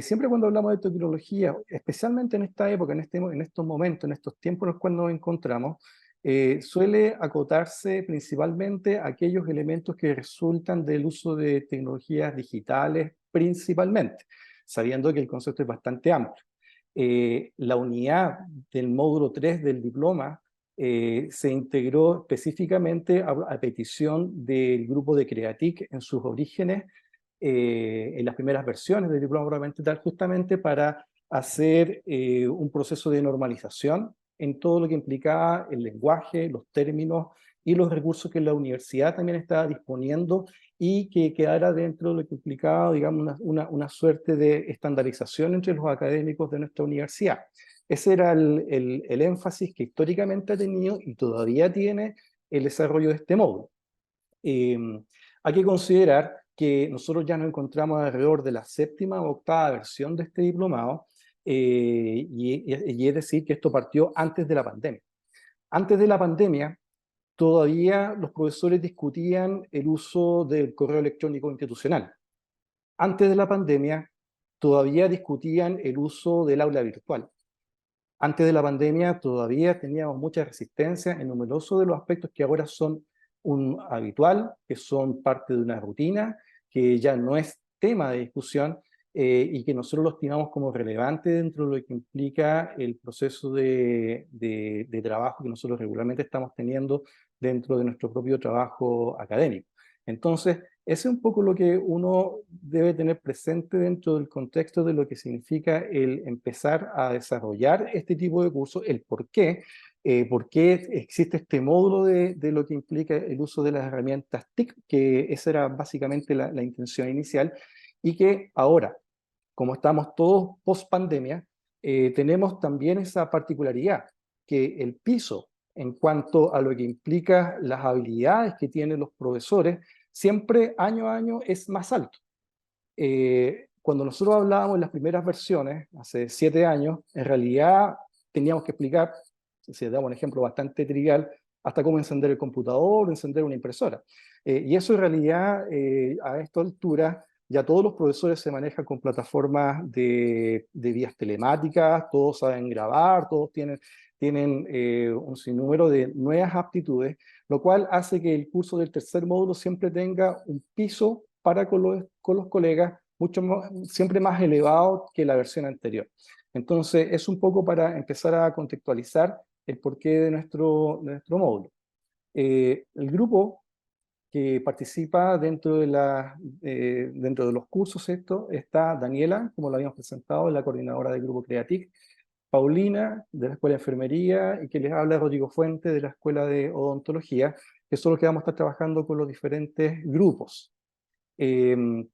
Siempre cuando hablamos de tecnología, especialmente en esta época, en estos momentos, en estos tiempos en los cuales nos encontramos, suele acotarse principalmente a aquellos elementos que resultan del uso de tecnologías digitales principalmente, sabiendo que el concepto es bastante amplio. La unidad del módulo 3 del diploma se integró específicamente a petición del grupo de Creatic en sus orígenes, en las primeras versiones del diploma propiamente tal, justamente para hacer un proceso de normalización en todo lo que implicaba el lenguaje, los términos y los recursos que la universidad también estaba disponiendo y que quedara dentro de lo que implicaba, digamos, una suerte de estandarización entre los académicos de nuestra universidad. Ese era el énfasis que históricamente ha tenido y todavía tiene el desarrollo de este módulo. Eh, Hay que considerar que nosotros ya nos encontramos alrededor de la séptima o octava versión de este diplomado, y es decir, que esto partió antes de la pandemia. Antes de la pandemia, todavía los profesores discutían el uso del correo electrónico institucional. Antes de la pandemia, todavía discutían el uso del aula virtual. Antes de la pandemia, todavía teníamos mucha resistencia en numerosos de los aspectos que ahora son un habitual, que son parte de una rutina, que ya no es tema de discusión, y que nosotros los estimamos como relevante dentro de lo que implica el proceso de trabajo que nosotros regularmente estamos teniendo dentro de nuestro propio trabajo académico. Entonces, ese es un poco lo que uno debe tener presente dentro del contexto de lo que significa el empezar a desarrollar este tipo de cursos, el por qué existe este módulo de lo que implica el uso de las herramientas TIC, que esa era básicamente la intención inicial, y que ahora, como estamos todos post pandemia, tenemos también esa particularidad, que el piso en cuanto a lo que implica las habilidades que tienen los profesores, siempre año a año es más alto. Cuando nosotros hablábamos en las primeras versiones, hace 7 años, en realidad teníamos que explicar, si damos un ejemplo bastante trivial, hasta cómo encender el computador o encender una impresora. Y eso en realidad, a esta altura, ya todos los profesores se manejan con plataformas de vías telemáticas, todos saben grabar, todos tienen un sinnúmero de nuevas aptitudes, lo cual hace que el curso del tercer módulo siempre tenga un piso para con los colegas mucho más, siempre más elevado que la versión anterior. Entonces, es un poco para empezar a contextualizar el porqué de nuestro módulo. El grupo que participa dentro de los cursos, está Daniela, como lo habíamos presentado, la coordinadora del grupo Creatic, Paulina, de la Escuela de Enfermería, y que les habla Rodrigo Fuente, de la Escuela de Odontología, que son los que vamos a estar trabajando con los diferentes grupos. Eh,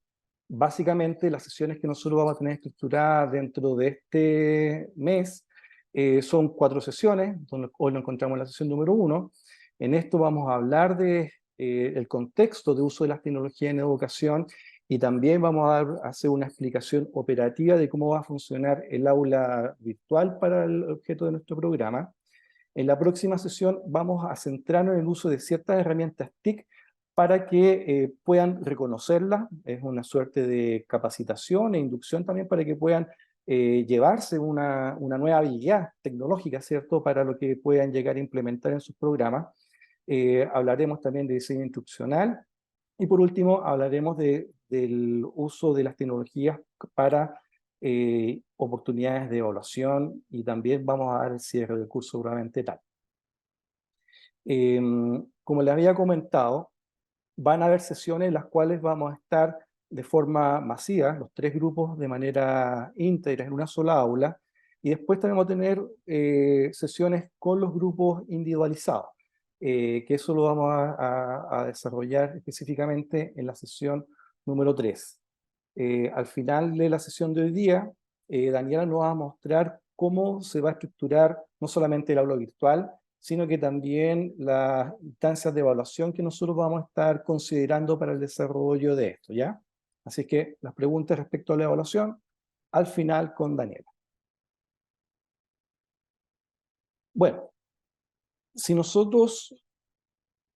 Básicamente, las sesiones que nosotros vamos a tener estructuradas dentro de este mes son 4 sesiones, donde hoy nos encontramos en la sesión número 1. En esto vamos a hablar el contexto de uso de las tecnologías en educación, y también vamos a hacer una explicación operativa de cómo va a funcionar el aula virtual para el objeto de nuestro programa. En la próxima sesión vamos a centrarnos en el uso de ciertas herramientas TIC para que puedan reconocerlas. Es una suerte de capacitación e inducción también para que puedan llevarse una nueva habilidad tecnológica, ¿cierto?, para lo que puedan llegar a implementar en sus programas. Hablaremos también de diseño instruccional y por último hablaremos del uso de las tecnologías para oportunidades de evaluación, y también vamos a dar el cierre del curso seguramente tal. Como les había comentado, van a haber sesiones en las cuales vamos a estar de forma masiva, los 3 grupos de manera íntegra en una sola aula, y después también vamos a tener sesiones con los grupos individualizados, que eso lo vamos a desarrollar específicamente en la sesión número 3. Al final de la sesión de hoy día, Daniela nos va a mostrar cómo se va a estructurar no solamente el aula virtual, sino que también las instancias de evaluación que nosotros vamos a estar considerando para el desarrollo de esto, ¿ya? Así que las preguntas respecto a la evaluación, al final con Daniela. Bueno, si nosotros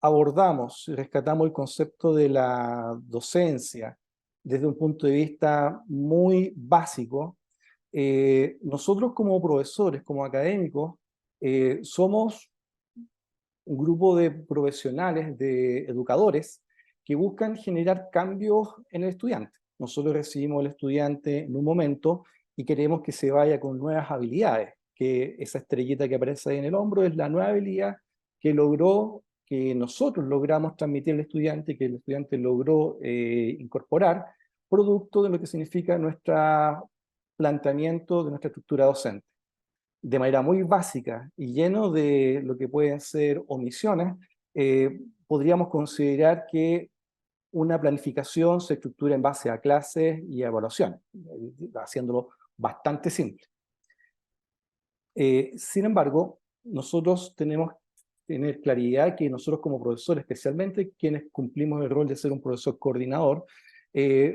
abordamos y rescatamos el concepto de la docencia desde un punto de vista muy básico. Nosotros como profesores, como académicos, somos un grupo de profesionales, de educadores, que buscan generar cambios en el estudiante. Nosotros recibimos al estudiante en un momento y queremos que se vaya con nuevas habilidades, que esa estrellita que aparece ahí en el hombro es la nueva habilidad que logró, que nosotros logramos transmitir al estudiante, que el estudiante logró incorporar, producto de lo que significa nuestro planteamiento de nuestra estructura docente. De manera muy básica y lleno de lo que pueden ser omisiones, podríamos considerar que una planificación se estructura en base a clases y a evaluaciones, haciéndolo bastante simple. Sin embargo, nosotros tenemos que tener claridad que nosotros como profesores, especialmente quienes cumplimos el rol de ser un profesor coordinador,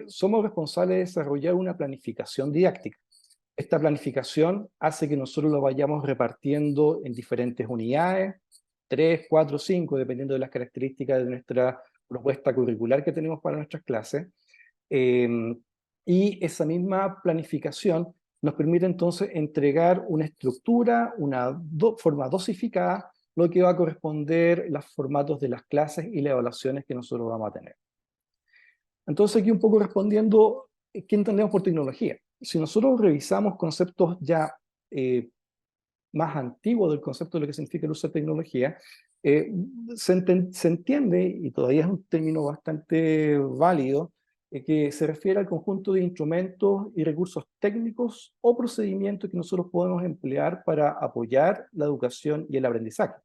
somos responsables de desarrollar una planificación didáctica. Esta planificación hace que nosotros lo vayamos repartiendo en diferentes unidades, 3, 4, 5, dependiendo de las características de nuestra propuesta curricular que tenemos para nuestras clases. Y esa misma planificación nos permite entonces entregar una estructura, una forma dosificada, lo que va a corresponder los formatos de las clases y las evaluaciones que nosotros vamos a tener. Entonces aquí un poco respondiendo, ¿qué entendemos por tecnología? Si nosotros revisamos conceptos ya más antiguos del concepto de lo que significa el uso de tecnología, se entiende, y todavía es un término bastante válido, que se refiere al conjunto de instrumentos y recursos técnicos o procedimientos que nosotros podemos emplear para apoyar la educación y el aprendizaje.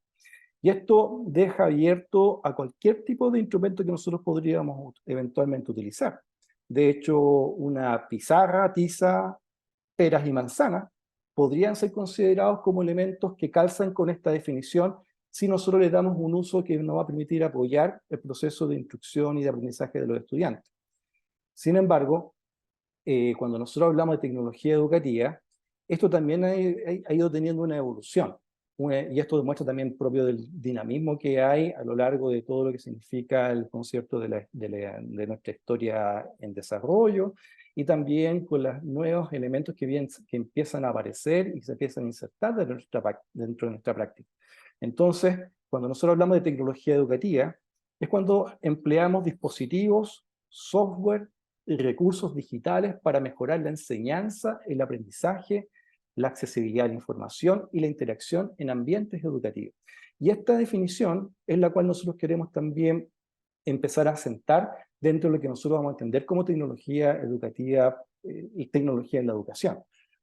Y esto deja abierto a cualquier tipo de instrumento que nosotros podríamos eventualmente utilizar. De hecho, una pizarra, tiza, peras y manzanas podrían ser considerados como elementos que calzan con esta definición si nosotros le damos un uso que nos va a permitir apoyar el proceso de instrucción y de aprendizaje de los estudiantes. Sin embargo, cuando nosotros hablamos de tecnología educativa, esto también ha ido teniendo una evolución. Y esto demuestra también propio del dinamismo que hay a lo largo de todo lo que significa el concierto de nuestra historia en desarrollo, y también con los nuevos elementos que empiezan a aparecer y se empiezan a insertar dentro de nuestra práctica. Entonces, cuando nosotros hablamos de tecnología educativa, es cuando empleamos dispositivos, software y recursos digitales para mejorar la enseñanza, el aprendizaje, la accesibilidad a la información y la interacción en ambientes educativos. Y esta definición es la cual nosotros queremos también empezar a sentar dentro de lo que nosotros vamos a entender como tecnología educativa y tecnología en la educación.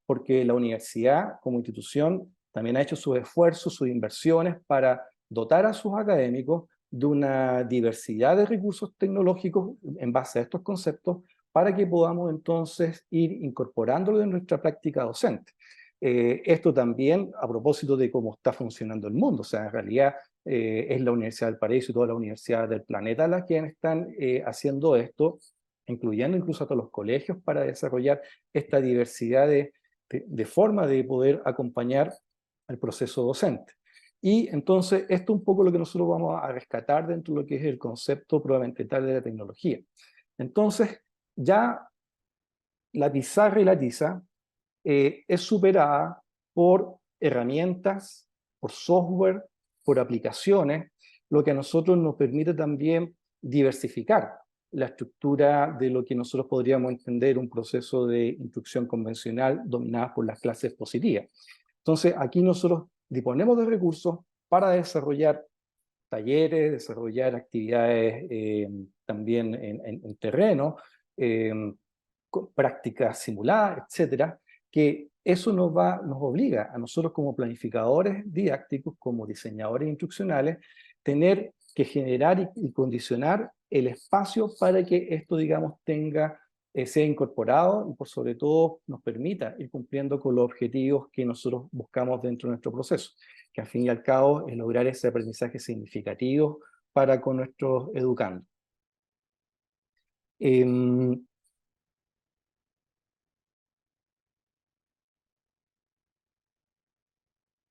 Porque la universidad como institución también ha hecho sus esfuerzos, sus inversiones para dotar a sus académicos de una diversidad de recursos tecnológicos en base a estos conceptos para que podamos entonces ir incorporándolo en nuestra práctica docente. Esto también a propósito de cómo está funcionando el mundo, o sea, en realidad es la Universidad del Paraíso y todas las universidades del planeta las que están haciendo esto, incluyendo incluso a todos los colegios para desarrollar esta diversidad de forma de poder acompañar el proceso docente. Y entonces esto es un poco lo que nosotros vamos a rescatar dentro de lo que es el concepto probablemente tal de la tecnología. Entonces, ya la pizarra y la tiza es superada por herramientas, por software, por aplicaciones, lo que a nosotros nos permite también diversificar la estructura de lo que nosotros podríamos entender un proceso de instrucción convencional dominada por las clases positivas. Entonces, aquí nosotros disponemos de recursos para desarrollar talleres, desarrollar actividades también en terreno, eh, prácticas simuladas, etcétera, que eso nos obliga a nosotros como planificadores didácticos, como diseñadores instruccionales, tener que generar y condicionar el espacio para que esto, digamos, sea incorporado y por sobre todo nos permita ir cumpliendo con los objetivos que nosotros buscamos dentro de nuestro proceso, que al fin y al cabo es lograr ese aprendizaje significativo para con nuestros educandos.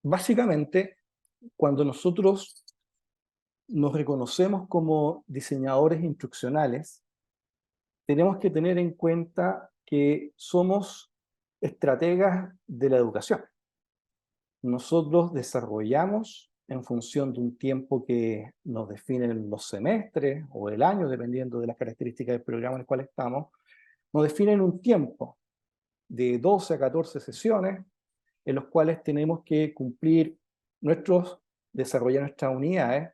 Básicamente, cuando nosotros nos reconocemos como diseñadores instruccionales, tenemos que tener en cuenta que somos estrategas de la educación. Nosotros desarrollamos en función de un tiempo que nos definen los semestres o el año, dependiendo de las características del programa en el cual estamos, nos definen un tiempo de 12 a 14 sesiones en los cuales tenemos que cumplir desarrollar nuestras unidades,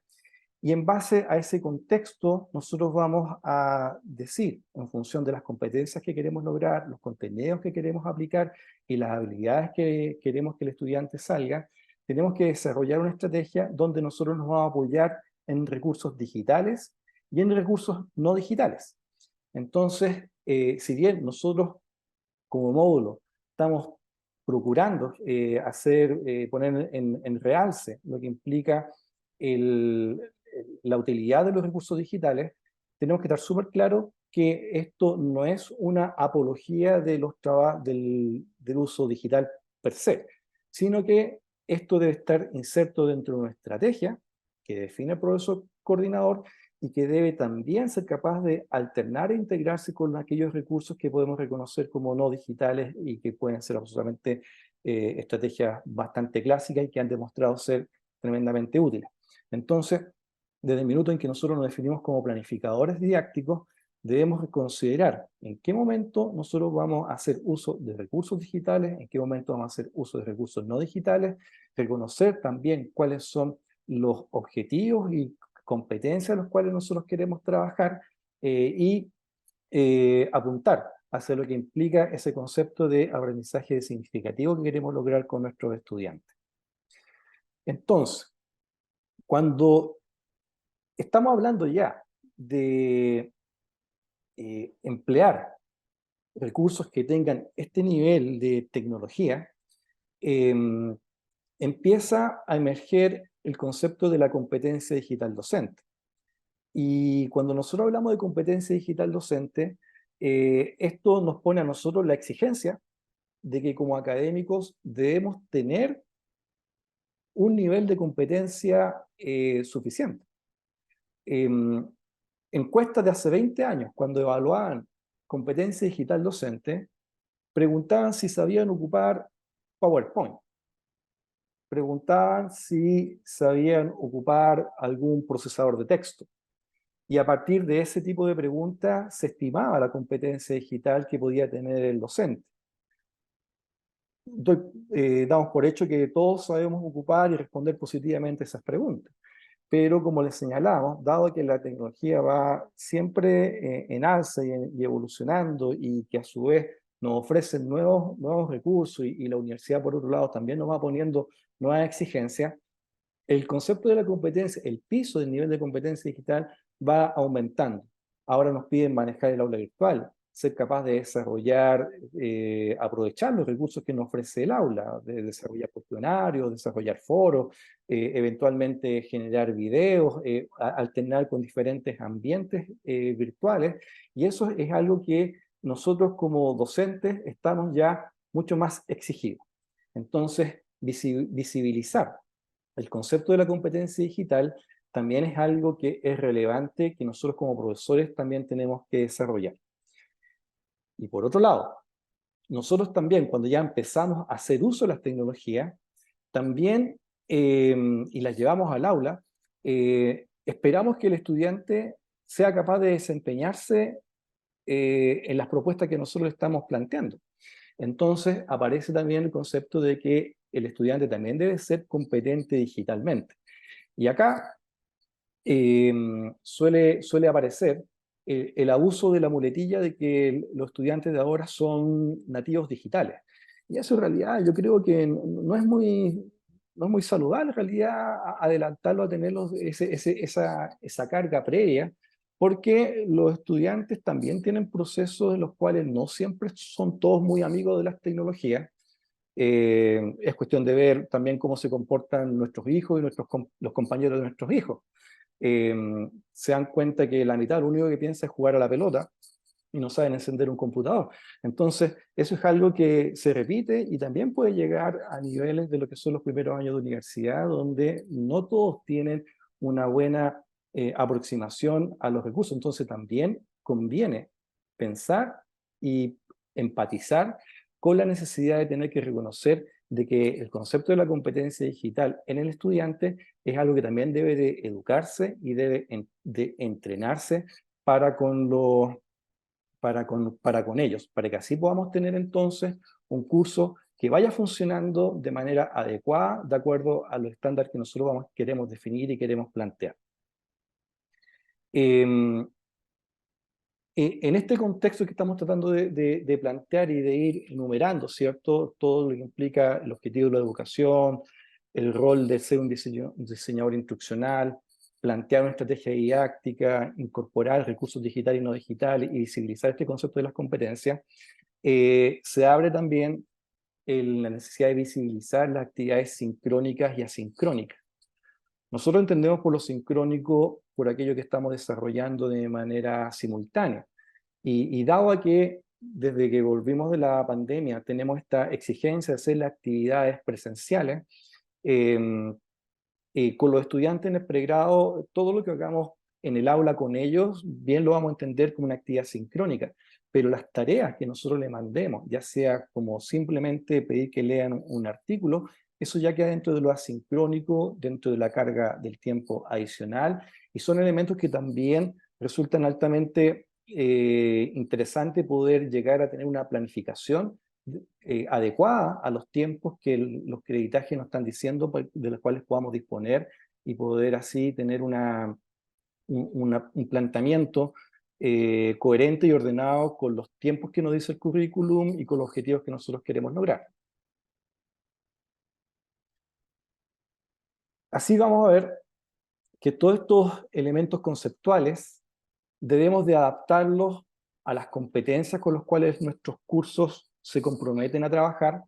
y en base a ese contexto nosotros vamos a decir, en función de las competencias que queremos lograr, los contenidos que queremos aplicar y las habilidades que queremos que el estudiante salga, tenemos que desarrollar una estrategia donde nosotros nos vamos a apoyar en recursos digitales y en recursos no digitales. Entonces, si bien nosotros como módulo estamos procurando poner en realce lo que implica la utilidad de los recursos digitales, tenemos que estar súper claros que esto no es una apología de del uso digital per se, sino que esto debe estar inserto dentro de una estrategia que define el profesor coordinador y que debe también ser capaz de alternar e integrarse con aquellos recursos que podemos reconocer como no digitales y que pueden ser absolutamente estrategias bastante clásicas y que han demostrado ser tremendamente útiles. Entonces, desde el minuto en que nosotros nos definimos como planificadores didácticos, debemos considerar en qué momento nosotros vamos a hacer uso de recursos digitales, en qué momento vamos a hacer uso de recursos no digitales, reconocer también cuáles son los objetivos y competencias a los cuales nosotros queremos trabajar y apuntar hacia lo que implica ese concepto de aprendizaje significativo que queremos lograr con nuestros estudiantes. Entonces, cuando estamos hablando ya de emplear recursos que tengan este nivel de tecnología, empieza a emerger el concepto de la competencia digital docente. Y cuando nosotros hablamos de competencia digital docente, esto nos pone a nosotros la exigencia de que como académicos debemos tener un nivel de competencia suficiente. Encuestas de hace 20 años, cuando evaluaban competencia digital docente, preguntaban si sabían ocupar PowerPoint, preguntaban si sabían ocupar algún procesador de texto. Y a partir de ese tipo de preguntas se estimaba la competencia digital que podía tener el docente. Damos por hecho que todos sabemos ocupar y responder positivamente esas preguntas. Pero como les señalamos, dado que la tecnología va siempre en alza y evolucionando y que a su vez nos ofrecen nuevos recursos y la universidad por otro lado también nos va poniendo nuevas exigencias, el concepto de la competencia, el piso del nivel de competencia digital va aumentando. Ahora nos piden manejar el aula virtual, ser capaz de desarrollar, aprovechar los recursos que nos ofrece el aula, de desarrollar cuestionarios, desarrollar foros, eventualmente generar videos, alternar con diferentes ambientes virtuales, y eso es algo que nosotros como docentes estamos ya mucho más exigidos. Entonces, visibilizar el concepto de la competencia digital también es algo que es relevante, que nosotros como profesores también tenemos que desarrollar. Y por otro lado, nosotros también, cuando ya empezamos a hacer uso de las tecnologías, también, y las llevamos al aula, esperamos que el estudiante sea capaz de desempeñarse en las propuestas que nosotros estamos planteando. Entonces aparece también el concepto de que el estudiante también debe ser competente digitalmente. Y acá suele aparecer el abuso de la muletilla de que los estudiantes de ahora son nativos digitales. Y eso en realidad yo creo que no es muy saludable en realidad adelantarlo a tener esa carga previa, porque los estudiantes también tienen procesos en los cuales no siempre son todos muy amigos de las tecnologías. Es cuestión de ver también cómo se comportan nuestros hijos y los compañeros de nuestros hijos. Se dan cuenta que la mitad lo único que piensa es jugar a la pelota y no saben encender un computador. Entonces, eso es algo que se repite y también puede llegar a niveles de lo que son los primeros años de universidad, donde no todos tienen una buena aproximación a los recursos. Entonces, también conviene pensar y empatizar con la necesidad de tener que reconocer de que el concepto de la competencia digital en el estudiante es algo que también debe de educarse y debe de entrenarse para con ellos, para que así podamos tener entonces un curso que vaya funcionando de manera adecuada, de acuerdo a los estándares que nosotros queremos definir y queremos plantear. En este contexto que estamos tratando de plantear y de ir enumerando, ¿cierto? Todo lo que implica el objetivo de la educación, el rol de ser un diseñador instruccional, plantear una estrategia didáctica, incorporar recursos digitales y no digitales y visibilizar este concepto de las competencias, se abre también la necesidad de visibilizar las actividades sincrónicas y asincrónicas. Nosotros entendemos por lo sincrónico por aquello que estamos desarrollando de manera simultánea. Y dado a que desde que volvimos de la pandemia tenemos esta exigencia de hacer las actividades presenciales, eh, con los estudiantes en el pregrado, todo lo que hagamos en el aula con ellos, bien lo vamos a entender como una actividad sincrónica, pero las tareas que nosotros le mandemos, ya sea como simplemente pedir que lean un artículo, eso ya queda dentro de lo asincrónico, dentro de la carga del tiempo adicional, y son elementos que también resultan altamente interesantes poder llegar a tener una planificación adecuada a los tiempos que los creditajes nos están diciendo, de los cuales podamos disponer y poder así tener un planteamiento coherente y ordenado con los tiempos que nos dice el currículum y con los objetivos que nosotros queremos lograr. Así vamos a ver que todos estos elementos conceptuales debemos de adaptarlos a las competencias con las cuales nuestros cursos se comprometen a trabajar,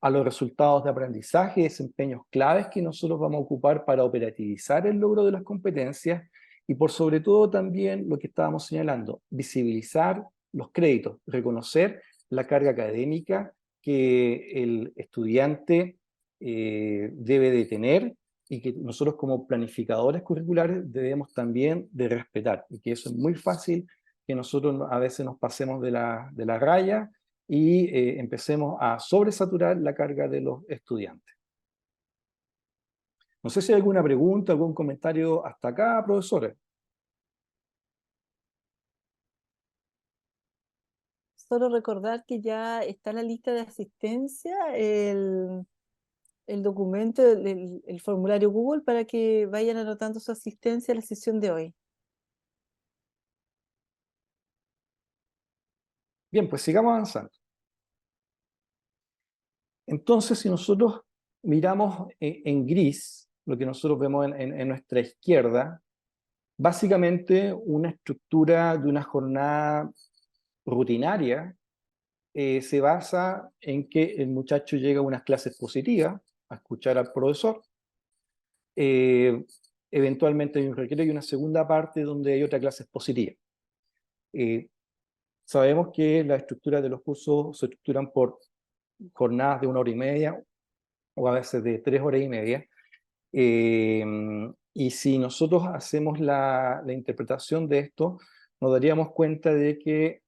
a los resultados de aprendizaje y desempeños claves que nosotros vamos a ocupar para operativizar el logro de las competencias y por sobre todo también lo que estábamos señalando, visibilizar los créditos, reconocer la carga académica que el estudiante debe de tener y que nosotros como planificadores curriculares debemos también de respetar, y que eso es muy fácil que nosotros a veces nos pasemos de la raya y empecemos a sobresaturar la carga de los estudiantes. No sé si hay alguna pregunta, algún comentario hasta acá, profesores. Solo recordar que ya está en la lista de asistencia el documento, el formulario Google para que vayan anotando su asistencia a la sesión de hoy. Bien, pues sigamos avanzando. Entonces, si nosotros miramos en gris, lo que nosotros vemos en nuestra izquierda, básicamente una estructura de una jornada rutinaria se basa en que el muchacho llega a unas clases positivas, a escuchar al profesor, eventualmente hay un recreo y una segunda parte donde hay otra clase positiva. Sabemos que las estructuras de los cursos se estructuran por jornadas de 1 hora y media o a veces de 3 horas y media. Y si nosotros hacemos la interpretación de esto, nos daríamos cuenta de que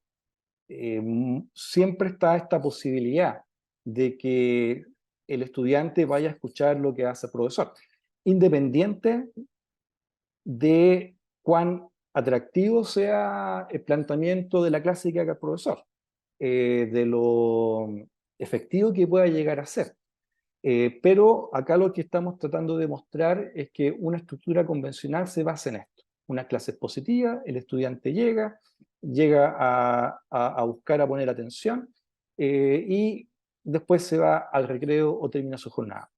siempre está esta posibilidad de que el estudiante vaya a escuchar lo que hace el profesor, independiente de cuán atractivo sea el planteamiento de la clase que haga el profesor, de lo efectivo que pueda llegar a ser. Pero acá lo que estamos tratando de mostrar es que una estructura convencional se basa en esto. Una clase positiva, el estudiante llega a buscar, a poner atención, y después se va al recreo o termina su jornada.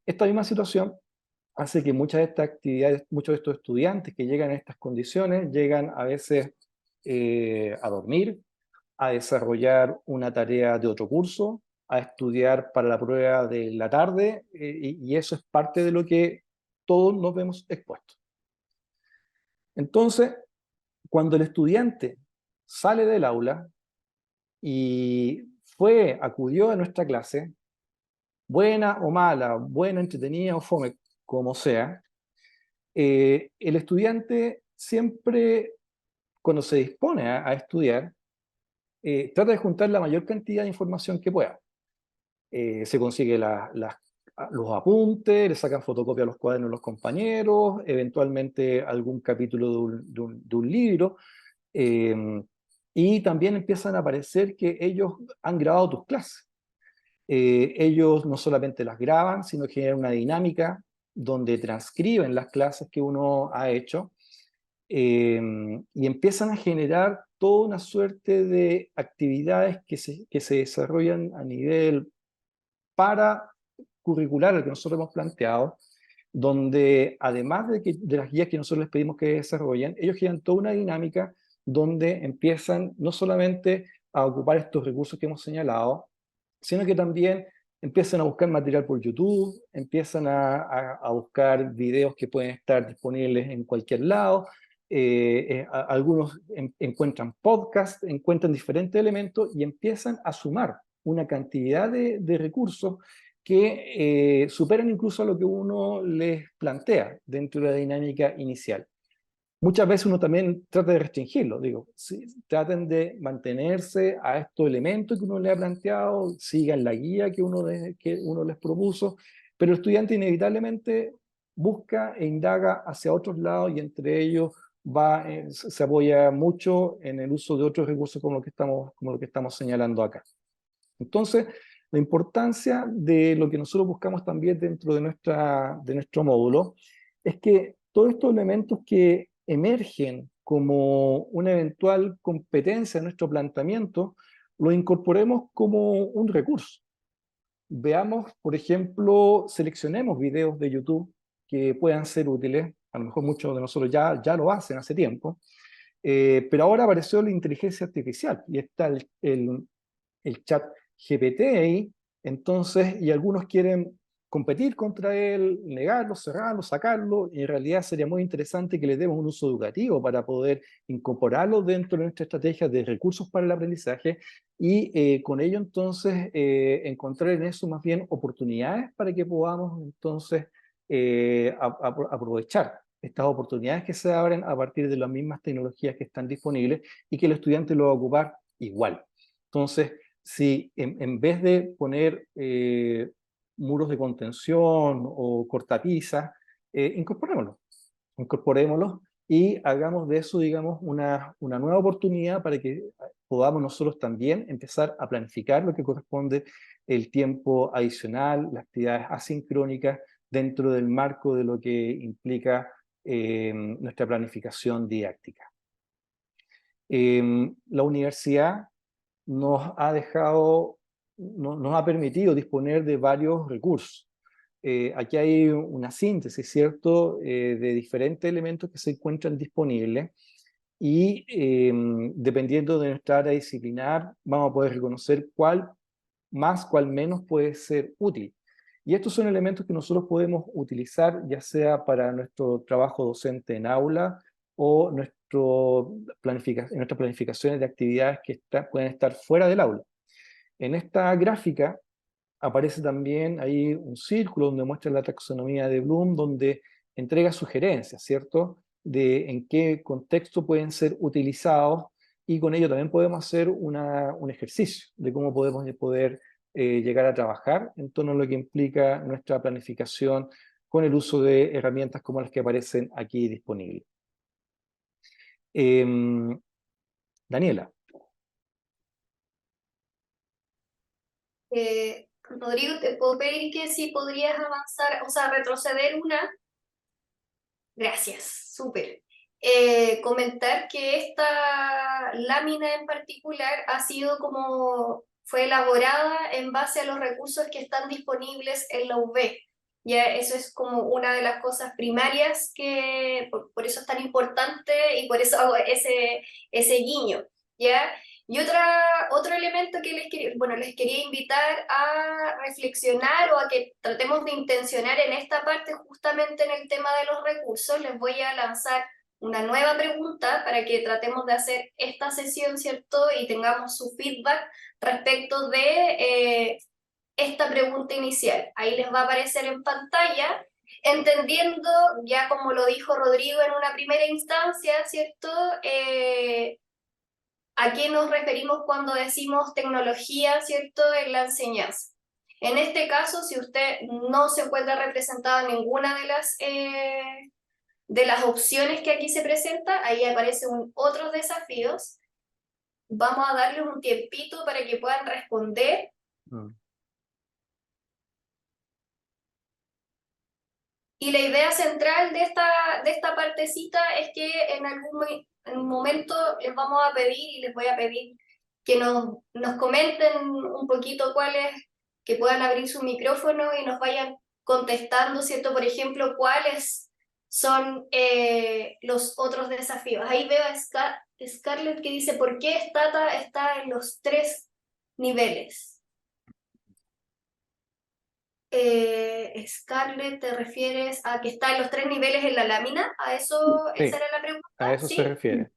Esta misma situación hace que muchas de estas actividades, muchos de estos estudiantes que llegan a estas condiciones, llegan a veces a dormir, a desarrollar una tarea de otro curso, a estudiar para la prueba de la tarde, y eso es parte de lo que todos nos vemos expuestos. Entonces, cuando el estudiante sale del aula y acudió a nuestra clase, buena o mala, buena, entretenida o fome, como sea, el estudiante siempre cuando se dispone a estudiar, trata de juntar la mayor cantidad de información que pueda. Se consigue los apuntes, le sacan fotocopia a los cuadernos de los compañeros, eventualmente algún capítulo de un libro, y también empiezan a aparecer que ellos han grabado tus clases. Ellos no solamente las graban, sino que generan una dinámica donde transcriben las clases que uno ha hecho, y empiezan a generar toda una suerte de actividades que se desarrollan a nivel curricular, el que nosotros hemos planteado, donde además de las guías que nosotros les pedimos que desarrollen, ellos generan toda una dinámica donde empiezan no solamente a ocupar estos recursos que hemos señalado, sino que también empiezan a buscar material por YouTube, empiezan a buscar videos que pueden estar disponibles en cualquier lado, algunos encuentran podcasts, encuentran diferentes elementos y empiezan a sumar una cantidad de recursos que superan incluso a lo que uno les plantea dentro de la dinámica inicial. Muchas veces uno también trata de restringirlo, digo, traten de mantenerse a estos elementos que uno les ha planteado, sigan la guía que que uno les propuso, pero el estudiante inevitablemente busca e indaga hacia otros lados y entre ellos se apoya mucho en el uso de otros recursos como lo que estamos señalando acá. Entonces, la importancia de lo que nosotros buscamos también dentro de nuestro módulo es que todos estos elementos que emergen como una eventual competencia en nuestro planteamiento, los incorporemos como un recurso. Veamos, por ejemplo, seleccionemos videos de YouTube que puedan ser útiles, a lo mejor muchos de nosotros ya lo hacen hace tiempo, pero ahora apareció la inteligencia artificial y está el chat GPT ahí, entonces, y algunos quieren competir contra él, negarlo, cerrarlo, sacarlo, y en realidad sería muy interesante que le demos un uso educativo para poder incorporarlo dentro de nuestra estrategia de recursos para el aprendizaje y con ello entonces encontrar en eso más bien oportunidades para que podamos entonces aprovechar estas oportunidades que se abren a partir de las mismas tecnologías que están disponibles y que el estudiante lo va a ocupar igual. Entonces, si en vez de poner muros de contención o cortapisas, incorporémoslos y hagamos de eso, digamos, una nueva oportunidad para que podamos nosotros también empezar a planificar lo que corresponde el tiempo adicional, las actividades asincrónicas dentro del marco de lo que implica nuestra planificación didáctica. La universidad nos ha permitido disponer de varios recursos. Aquí hay una síntesis, ¿cierto?, de diferentes elementos que se encuentran disponibles y dependiendo de nuestra área disciplinar, vamos a poder reconocer cuál más, cuál menos puede ser útil. Y estos son elementos que nosotros podemos utilizar ya sea para nuestro trabajo docente en aula o nuestras planificaciones de actividades que pueden estar fuera del aula. En esta gráfica aparece también ahí un círculo donde muestra la taxonomía de Bloom, donde entrega sugerencias, ¿cierto?, de en qué contexto pueden ser utilizados, y con ello también podemos hacer un ejercicio de cómo podemos poder llegar a trabajar en torno a lo que implica nuestra planificación con el uso de herramientas como las que aparecen aquí disponibles. Daniela. Rodrigo, ¿te puedo pedir que si podrías avanzar, o sea, retroceder una? Gracias, súper. Comentar que esta lámina en particular fue elaborada en base a los recursos que están disponibles en la UB. Ya eso es como una de las cosas primarias que por eso es tan importante y por eso hago ese guiño, ¿ya? Y otro elemento que les quería invitar a reflexionar o a que tratemos de intencionar en esta parte, justamente en el tema de los recursos. Les voy a lanzar una nueva pregunta para que tratemos de hacer esta sesión, ¿cierto? Y tengamos su feedback respecto de esta pregunta inicial. Ahí les va a aparecer en pantalla entendiendo, ya como lo dijo Rodrigo en una primera instancia, ¿cierto? ¿A qué nos referimos cuando decimos tecnología, ¿cierto? En la enseñanza. En este caso, si usted no se encuentra representado en ninguna de las opciones que aquí se presenta, ahí aparecen otros desafíos. Vamos a darles un tiempito para que puedan responder. Y la idea central de esta partecita es que en un momento les vamos a pedir y les voy a pedir que nos comenten un poquito que puedan abrir su micrófono y nos vayan contestando, ¿cierto? Por ejemplo, cuáles son los otros desafíos. Ahí veo a Scarlett que dice, ¿por qué Stata está en los 3 niveles? Scarlett, ¿te refieres a que está en los 3 niveles en la lámina? ¿A eso, Sí, esa era la pregunta? a eso ¿Sí? se refiere.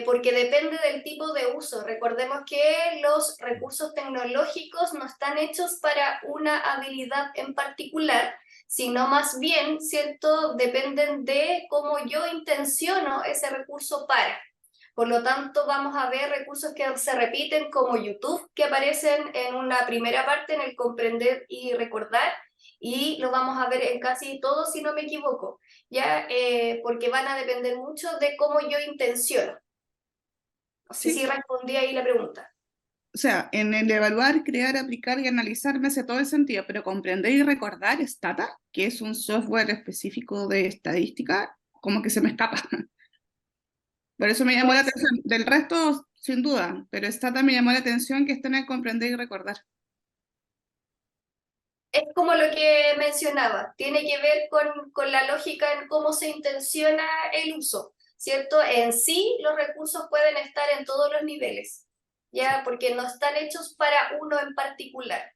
Porque depende del tipo de uso. Recordemos que los recursos tecnológicos no están hechos para una habilidad en particular, sino más bien, ¿cierto? Dependen de cómo yo intenciono ese recurso para. Por lo tanto, vamos a ver recursos que se repiten como YouTube, que aparecen en una primera parte, en el comprender y recordar, y lo vamos a ver en casi todo, si no me equivoco, ¿ya? Porque van a depender mucho de cómo yo intenciono. No sé si respondí ahí la pregunta. O sea, en el evaluar, crear, aplicar y analizar me hace todo el sentido, pero comprender y recordar Stata, que es un software específico de estadística, como que se me escapa. Por eso me llamó la atención. Del resto, sin duda, pero Stata me llamó la atención que está en el comprender y recordar. Es como lo que mencionaba, tiene que ver con la lógica en cómo se intenciona el uso, ¿cierto? En sí, los recursos pueden estar en todos los niveles, ¿ya? Porque no están hechos para uno en particular.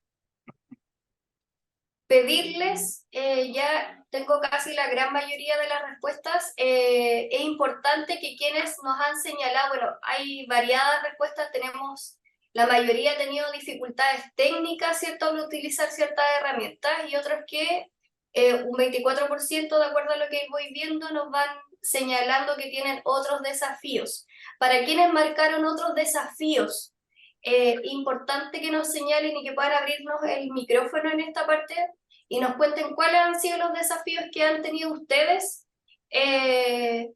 Pedirles, ya tengo casi la gran mayoría de las respuestas, es importante que quienes nos han señalado, bueno, hay variadas respuestas, la mayoría ha tenido dificultades técnicas, ¿cierto?, al utilizar ciertas herramientas y otros que un 24%, de acuerdo a lo que voy viendo, nos van señalando que tienen otros desafíos. Para quienes marcaron otros desafíos, importante que nos señalen y que puedan abrirnos el micrófono en esta parte y nos cuenten cuáles han sido los desafíos que han tenido ustedes en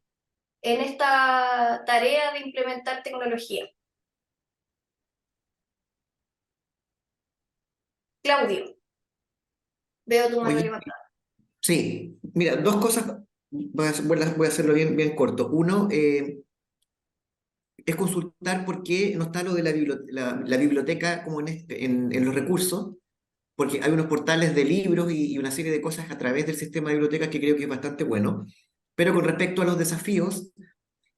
esta tarea de implementar tecnología. Claudio, veo tu mano levantada. Sí, mira, 2 cosas, voy a hacerlo bien corto. Uno, es consultar por qué no está lo de la biblioteca como en los recursos, porque hay unos portales de libros y una serie de cosas a través del sistema de bibliotecas que creo que es bastante bueno. Pero con respecto a los desafíos,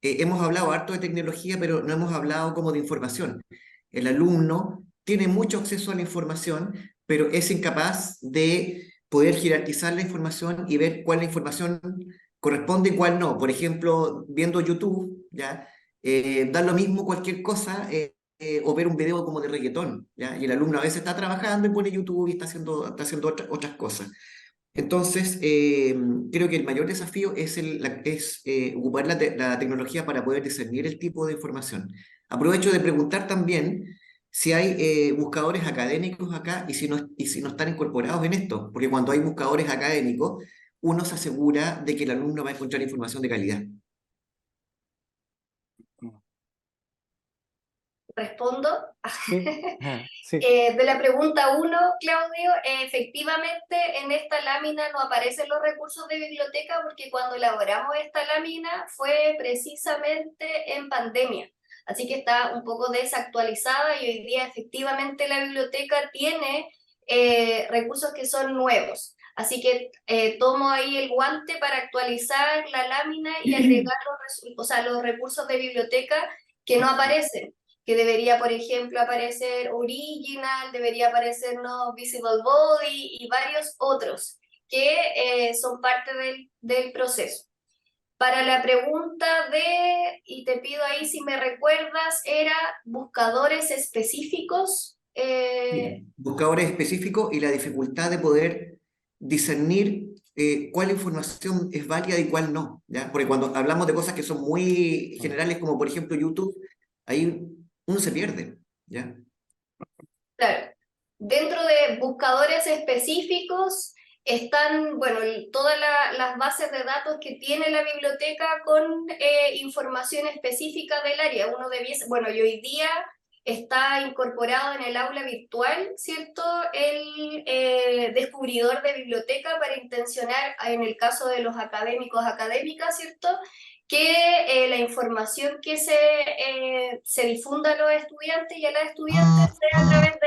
hemos hablado harto de tecnología, pero no hemos hablado como de información. El alumno tiene mucho acceso a la información, pero es incapaz de poder jerarquizar la información y ver cuál la información corresponde y cuál no. Por ejemplo, viendo YouTube, ¿ya? Da lo mismo cualquier cosa o ver un video como de reggaetón, ¿ya? Y el alumno a veces está trabajando y pone YouTube y está haciendo otras cosas. Entonces, creo que el mayor desafío es ocupar la tecnología para poder discernir el tipo de información. Aprovecho de preguntar también si hay buscadores académicos acá y si no están incorporados en esto, porque cuando hay buscadores académicos, uno se asegura de que el alumno va a encontrar información de calidad. ¿Respondo? Sí. Sí. De la pregunta 1, Claudio, efectivamente en esta lámina no aparecen los recursos de biblioteca porque cuando elaboramos esta lámina fue precisamente en pandemia. Así que está un poco desactualizada y hoy día efectivamente la biblioteca tiene recursos que son nuevos. Así que tomo ahí el guante para actualizar la lámina y agregar los recursos de biblioteca que no aparecen, que debería, por ejemplo, aparecer Original, debería aparecer no Visible Body y varios otros que son parte del proceso. Para la pregunta y te pido ahí si me recuerdas, era buscadores específicos. Buscadores específicos y la dificultad de poder discernir cuál información es válida y cuál no, ¿ya? Porque cuando hablamos de cosas que son muy generales, como por ejemplo YouTube, ahí uno se pierde, ¿ya? Claro. Dentro de buscadores específicos están, bueno, todas las bases de datos que tiene la biblioteca con información específica del área. Uno debiese, bueno, y hoy día está incorporado en el aula virtual, ¿cierto? El descubridor de biblioteca para intencionar, en el caso de los académicos, académicas, ¿cierto? Que la información que se difunda a los estudiantes y a las estudiantes sea a través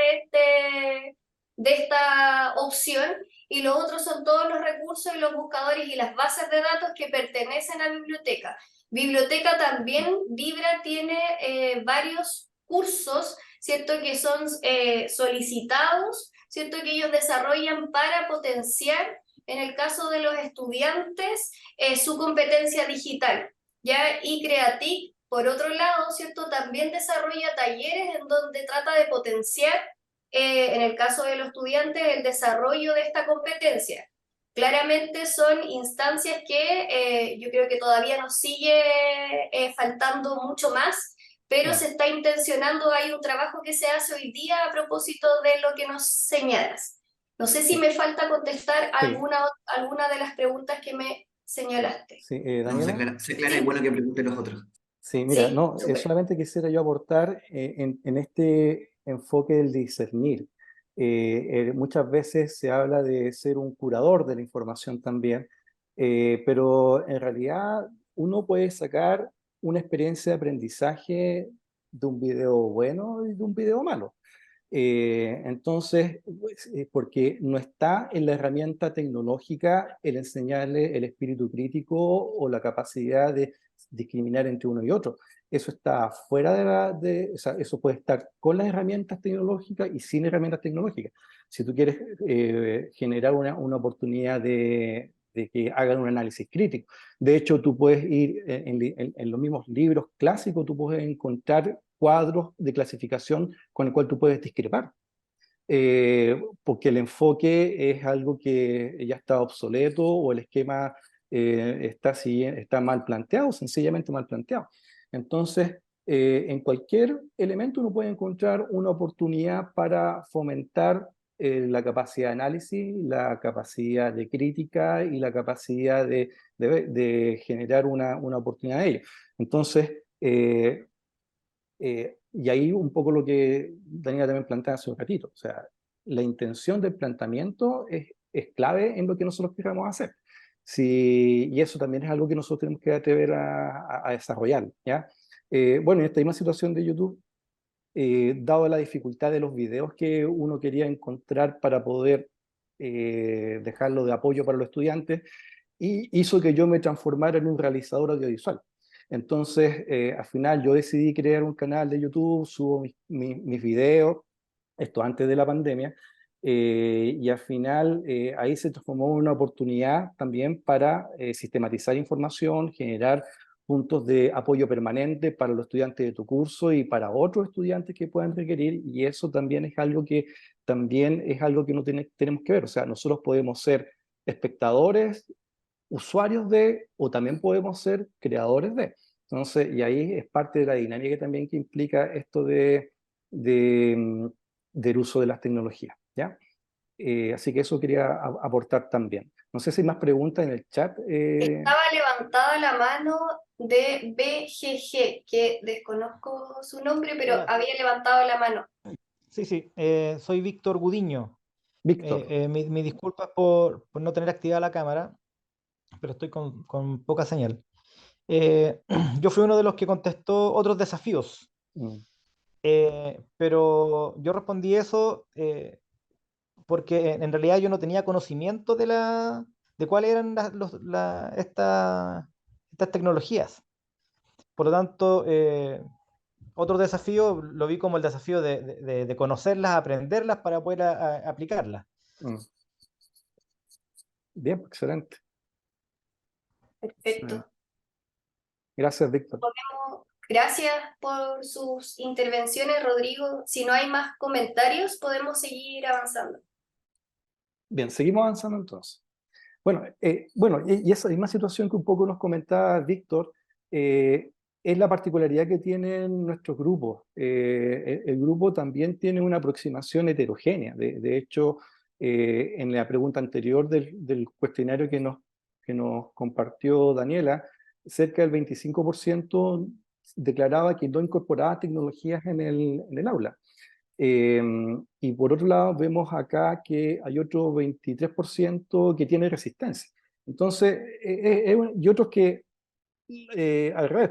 de esta opción, y los otros son todos los recursos y los buscadores y las bases de datos que pertenecen a biblioteca. Biblioteca también, Vibra tiene varios cursos, ¿cierto? Que son solicitados, ¿cierto? Que ellos desarrollan para potenciar, en el caso de los estudiantes, su competencia digital, ¿ya? Y Creatic, por otro lado, ¿cierto? También desarrolla talleres en donde trata de potenciar, en el caso de los estudiantes, el desarrollo de esta competencia. Claramente son instancias que yo creo que todavía nos sigue faltando mucho más, pero se está intencionando, hay un trabajo que se hace hoy día a propósito de lo que nos señalas. No sé si me falta contestar alguna de las preguntas que me señalaste. Sí, No, Daniela. se aclara, es bueno que pregunten los otros. Sí, mira, Sí, no, súper. solamente quisiera yo aportar en este enfoque del discernir. Muchas veces se habla de ser un curador de la información también, pero en realidad uno puede sacar una experiencia de aprendizaje de un video bueno y de un video malo. Entonces, pues, porque no está en la herramienta tecnológica el enseñarle el espíritu crítico o la capacidad de discriminar entre uno y otro. Eso está fuera o sea, eso puede estar con las herramientas tecnológicas y sin herramientas tecnológicas. Si tú quieres generar una oportunidad de que hagan un análisis crítico. De hecho, tú puedes ir en los mismos libros clásicos, tú puedes encontrar cuadros de clasificación con el cual tú puedes discrepar, porque el enfoque es algo que ya está obsoleto o el esquema está mal planteado, sencillamente mal planteado. Entonces, en cualquier elemento uno puede encontrar una oportunidad para fomentar la capacidad de análisis, la capacidad de crítica y la capacidad de generar una oportunidad de ello. Entonces, y ahí un poco lo que Daniela también plantea hace un ratito, o sea, la intención del planteamiento es clave en lo que nosotros queramos hacer. Y eso también es algo que nosotros tenemos que atrever a desarrollar, ¿ya? Bueno, en esta misma situación de YouTube, dado la dificultad de los videos que uno quería encontrar para poder dejarlo de apoyo para los estudiantes, hizo que yo me transformara en un realizador audiovisual. Entonces, al final yo decidí crear un canal de YouTube, subo mis videos, esto antes de la pandemia, y al final ahí se transformó en una oportunidad también para sistematizar información, generar puntos de apoyo permanente para los estudiantes de tu curso y para otros estudiantes que puedan requerir, y eso también es algo que no tenemos que ver. O sea, nosotros podemos ser espectadores, usuarios de, o también podemos ser creadores de. Entonces, y ahí es parte de la dinámica también que implica esto del uso de las tecnologías, ¿ya? Así que eso quería aportar también. No sé si hay más preguntas en el chat. Estaba levantada la mano de BGG, que desconozco su nombre, pero Hola. había levantado la mano. Sí, soy Víctor Gudiño. Víctor. Mi disculpas por no tener activada la cámara, pero estoy con poca señal. Yo fui uno de los que contestó otros desafíos, Mm, pero yo respondí eso porque en realidad yo no tenía conocimiento de cuáles eran estas tecnologías. Por lo tanto, otro desafío lo vi como el desafío de conocerlas, aprenderlas para poder aplicarlas. mm. Bien, excelente. Perfecto. Gracias, Víctor. Gracias por sus intervenciones, Rodrigo. Si no hay más comentarios, podemos seguir avanzando. Bien, seguimos avanzando entonces. Y esa misma situación que un poco nos comentaba Víctor, es la particularidad que tienen nuestros grupos. El grupo también tiene una aproximación heterogénea. De hecho, en la pregunta anterior del cuestionario que nos compartió Daniela, cerca del 25% declaraba que no incorporaba tecnologías en el aula. Y por otro lado, vemos acá que hay otro 23% que tiene resistencia. Entonces, y otros que al revés,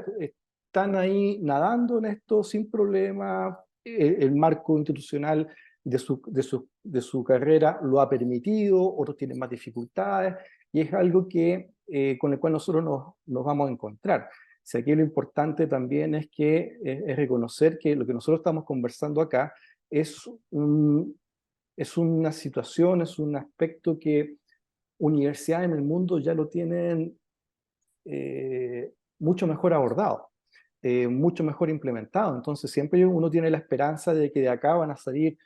están ahí nadando en esto sin problema. El marco institucional de su carrera lo ha permitido, otros tienen más dificultades, y es algo con el cual nosotros nos vamos a encontrar. Si aquí lo importante también es es reconocer que lo que nosotros estamos conversando acá es una situación, es un aspecto que universidades en el mundo ya lo tienen mucho mejor abordado, mucho mejor implementado. Entonces siempre uno tiene la esperanza de que de acá van a salir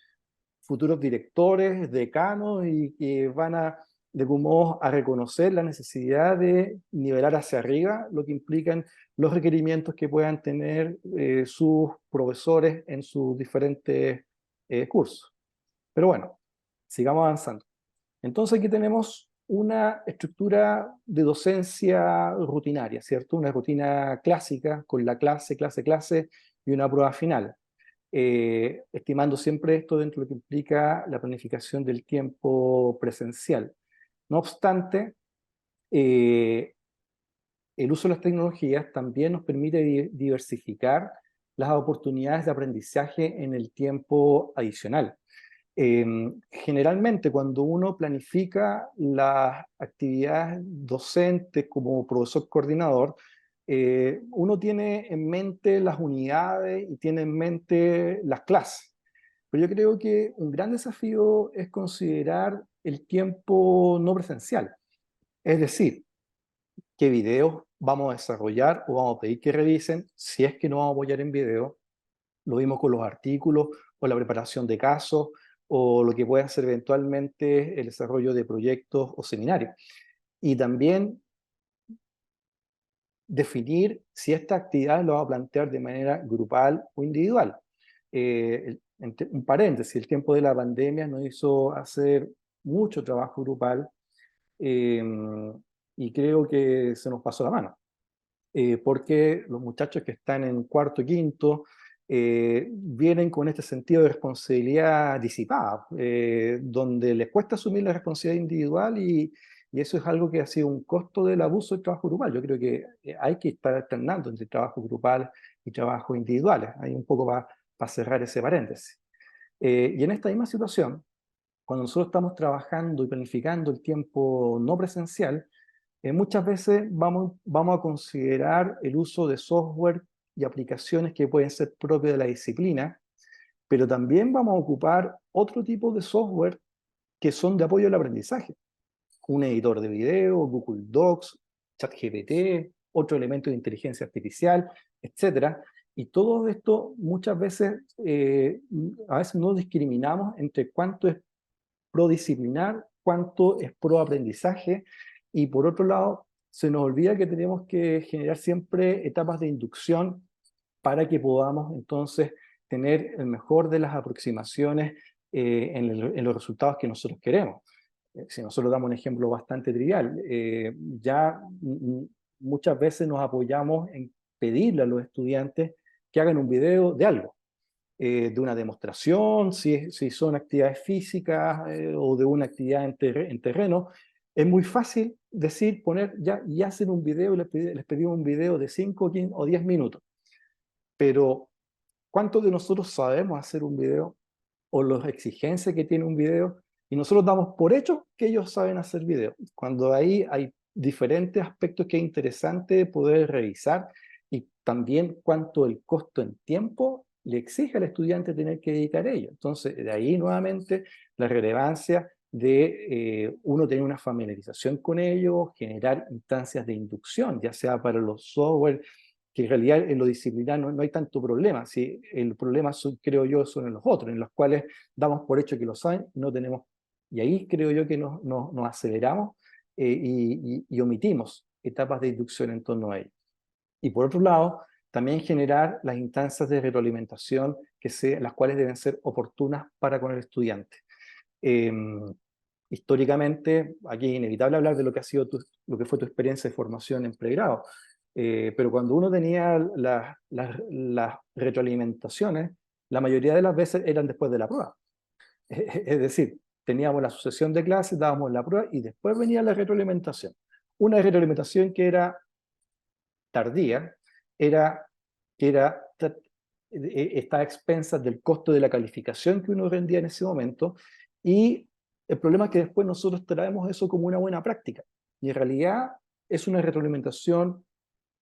futuros directores, decanos, y que van de algún modo, a reconocer la necesidad de nivelar hacia arriba lo que implican los requerimientos que puedan tener sus profesores en sus diferentes cursos. Pero bueno, sigamos avanzando. Entonces aquí tenemos una estructura de docencia rutinaria, ¿cierto? Una rutina clásica con la clase y una prueba final. Estimando siempre esto dentro de lo que implica la planificación del tiempo presencial. No obstante, el uso de las tecnologías también nos permite diversificar las oportunidades de aprendizaje en el tiempo adicional. Generalmente cuando uno planifica las actividades docentes como profesor coordinador, uno tiene en mente las unidades y tiene en mente las clases. Pero yo creo que un gran desafío es considerar el tiempo no presencial. Es decir, qué videos vamos a desarrollar o vamos a pedir que revisen, si es que no vamos a apoyar en video. Lo mismo con los artículos o la preparación de casos, o lo que puede hacer eventualmente el desarrollo de proyectos o seminarios. Y también definir si esta actividad lo va a plantear de manera grupal o individual. Un paréntesis, el tiempo de la pandemia nos hizo hacer mucho trabajo grupal, y creo que se nos pasó la mano. Porque los muchachos que están en cuarto, quinto, vienen con este sentido de responsabilidad disipada, donde les cuesta asumir la responsabilidad individual, y eso es algo que ha sido un costo del abuso del trabajo grupal. Yo creo que hay que estar alternando entre trabajo grupal y trabajo individuales. Hay un poco para cerrar ese paréntesis. Y en esta misma situación, cuando nosotros estamos trabajando y planificando el tiempo no presencial, muchas veces vamos a considerar el uso de software y aplicaciones que pueden ser propias de la disciplina, pero también vamos a ocupar otro tipo de software que son de apoyo al aprendizaje. Un editor de video, Google Docs, ChatGPT, otro elemento de inteligencia artificial, etc. Y todo esto muchas veces, a veces no discriminamos entre cuánto es prodisciplinar, cuánto es pro aprendizaje, y por otro lado, se nos olvida que tenemos que generar siempre etapas de inducción para que podamos entonces tener el mejor de las aproximaciones en los resultados que nosotros queremos. Si nosotros damos un ejemplo bastante trivial, muchas veces nos apoyamos en pedirle a los estudiantes que hagan un video de algo. De una demostración, si son actividades físicas, o de una actividad en terreno. Es muy fácil poner y hacen un video, y les pedimos un video de 5, 15 o 10 minutos. Pero, ¿cuántos de nosotros sabemos hacer un video, o las exigencias que tiene un video? Y nosotros damos por hecho que ellos saben hacer video, cuando ahí hay diferentes aspectos que es interesante poder revisar, y también cuánto el costo en tiempo le exige al estudiante tener que dedicar a ello. Entonces, de ahí nuevamente la relevancia de uno tener una familiarización con ello, generar instancias de inducción, ya sea para los software, que en realidad en lo disciplinar no hay tanto problema. ¿Sí? El problema, creo yo, son en los otros, en los cuales damos por hecho que lo saben, no tenemos. Y ahí creo yo que nos aceleramos y omitimos etapas de inducción en torno a ello. Y por otro lado, también generar las instancias de retroalimentación las cuales deben ser oportunas para con el estudiante. Históricamente, aquí es inevitable hablar de lo que ha sido lo que fue tu experiencia de formación en pregrado, pero cuando uno tenía las retroalimentaciones, la mayoría de las veces eran después de la prueba. Es decir, teníamos la sucesión de clases, dábamos la prueba y después venía la retroalimentación. Una retroalimentación que era tardía, está a expensas del costo de la calificación que uno rendía en ese momento, y el problema es que después nosotros traemos eso como una buena práctica, y en realidad es una retroalimentación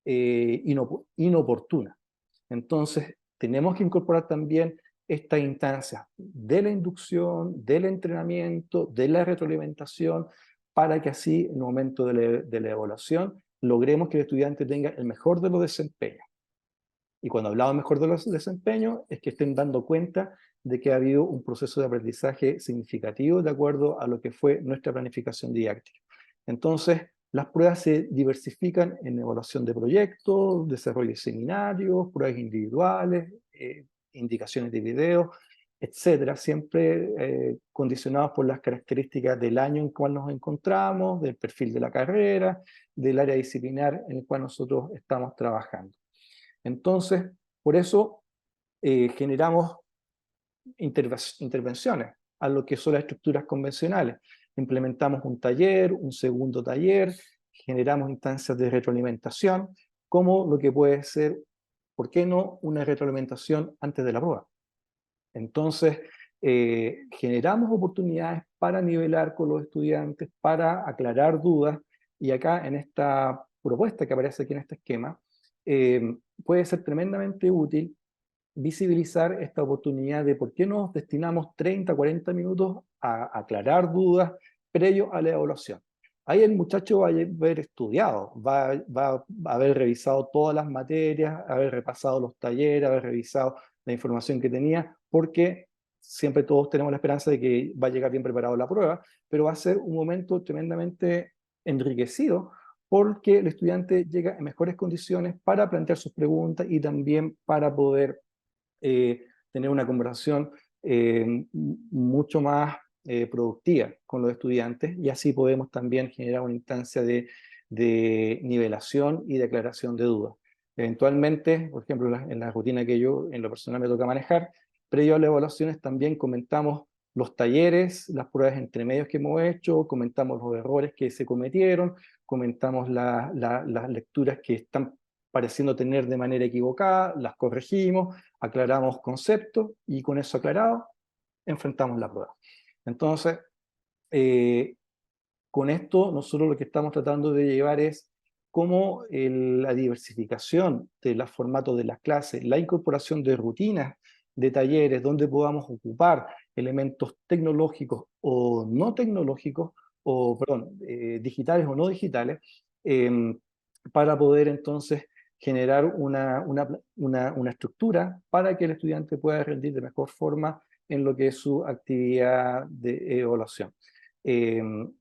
inoportuna. Entonces, tenemos que incorporar también estas instancias de la inducción, del entrenamiento, de la retroalimentación, para que así, en el momento de la evaluación, logremos que el estudiante tenga el mejor de los desempeños. Y cuando hablamos mejor de los desempeños, es que estén dando cuenta de que ha habido un proceso de aprendizaje significativo de acuerdo a lo que fue nuestra planificación didáctica. Entonces, las pruebas se diversifican en evaluación de proyectos, desarrollo de seminarios, pruebas individuales, indicaciones de video, etcétera, siempre condicionados por las características del año en el cual nos encontramos, del perfil de la carrera, del área disciplinar en el cual nosotros estamos trabajando. Entonces, por eso generamos intervenciones a lo que son las estructuras convencionales. Implementamos un taller, un segundo taller, generamos instancias de retroalimentación, como lo que puede ser, ¿por qué no?, una retroalimentación antes de la prueba. Entonces, generamos oportunidades para nivelar con los estudiantes, para aclarar dudas, y acá en esta propuesta que aparece aquí en este esquema, puede ser tremendamente útil visibilizar esta oportunidad de por qué nos destinamos 30, 40 minutos a aclarar dudas previo a la evaluación. Ahí el muchacho va a haber estudiado, va a haber revisado todas las materias, haber repasado los talleres, haber revisado la información que tenía, porque siempre todos tenemos la esperanza de que va a llegar bien preparado a la prueba, pero va a ser un momento tremendamente enriquecido porque el estudiante llega en mejores condiciones para plantear sus preguntas y también para poder tener una conversación mucho más productiva con los estudiantes, y así podemos también generar una instancia de nivelación y de aclaración de dudas. Eventualmente, por ejemplo, en la rutina que yo en lo personal me toca manejar, previo a las evaluaciones también comentamos los talleres, las pruebas entre medios que hemos hecho, comentamos los errores que se cometieron, comentamos las lecturas que están pareciendo tener de manera equivocada, las corregimos, aclaramos conceptos, y con eso aclarado, enfrentamos la prueba. Entonces, con esto nosotros lo que estamos tratando de llevar es cómo la diversificación de los formatos de las clases, la incorporación de rutinas, de talleres, donde podamos ocupar elementos tecnológicos o no tecnológicos, o perdón, digitales o no digitales, para poder entonces generar una estructura para que el estudiante pueda rendir de mejor forma en lo que es su actividad de evaluación.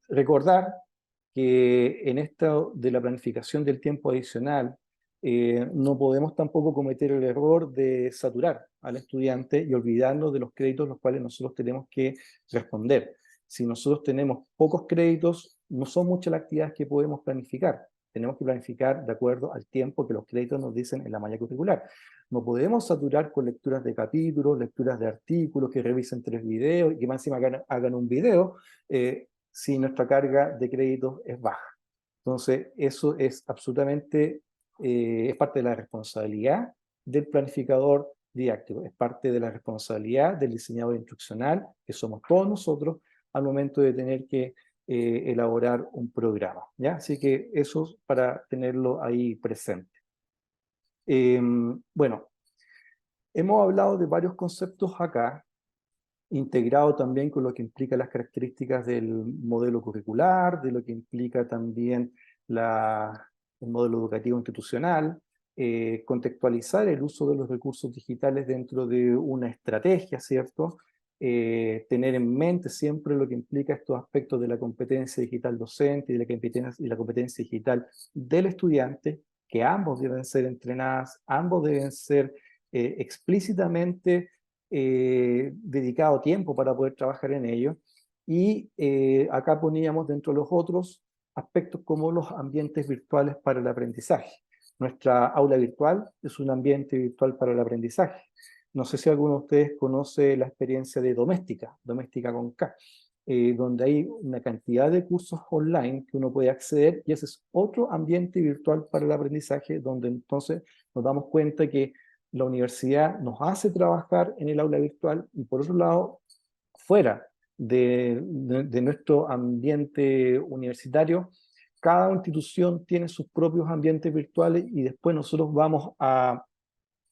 Recordar que en esto de la planificación del tiempo adicional, no podemos tampoco cometer el error de saturar al estudiante y olvidarnos de los créditos los cuales nosotros tenemos que responder. Si nosotros tenemos pocos créditos, no son muchas las actividades que podemos planificar. Tenemos que planificar de acuerdo al tiempo que los créditos nos dicen en la malla curricular. No podemos saturar con lecturas de capítulos, lecturas de artículos, que revisen 3 videos y que más encima hagan un video, si nuestra carga de créditos es baja. Entonces, eso es absolutamente, es parte de la responsabilidad del planificador didáctico, es parte de la responsabilidad del diseñador instruccional, que somos todos nosotros, al momento de tener que elaborar un programa, ¿ya? Así que eso para tenerlo ahí presente. Bueno, hemos hablado de varios conceptos acá, integrado también con lo que implica las características del modelo curricular, de lo que implica también el modelo educativo institucional, contextualizar el uso de los recursos digitales dentro de una estrategia, ¿cierto? tener en mente siempre lo que implica estos aspectos de la competencia digital docente y de la competencia digital del estudiante, que ambos deben ser entrenadas, ambos deben ser explícitamente dedicado tiempo para poder trabajar en ello. Y acá poníamos dentro de los otros aspectos como los ambientes virtuales para el aprendizaje. Nuestra aula virtual es un ambiente virtual para el aprendizaje. No sé si alguno de ustedes conoce la experiencia de Doméstica, Doméstica con K, donde hay una cantidad de cursos online que uno puede acceder, y ese es otro ambiente virtual para el aprendizaje, donde entonces nos damos cuenta que la universidad nos hace trabajar en el aula virtual, y por otro lado, fuera de nuestro ambiente universitario, cada institución tiene sus propios ambientes virtuales, y después nosotros vamos a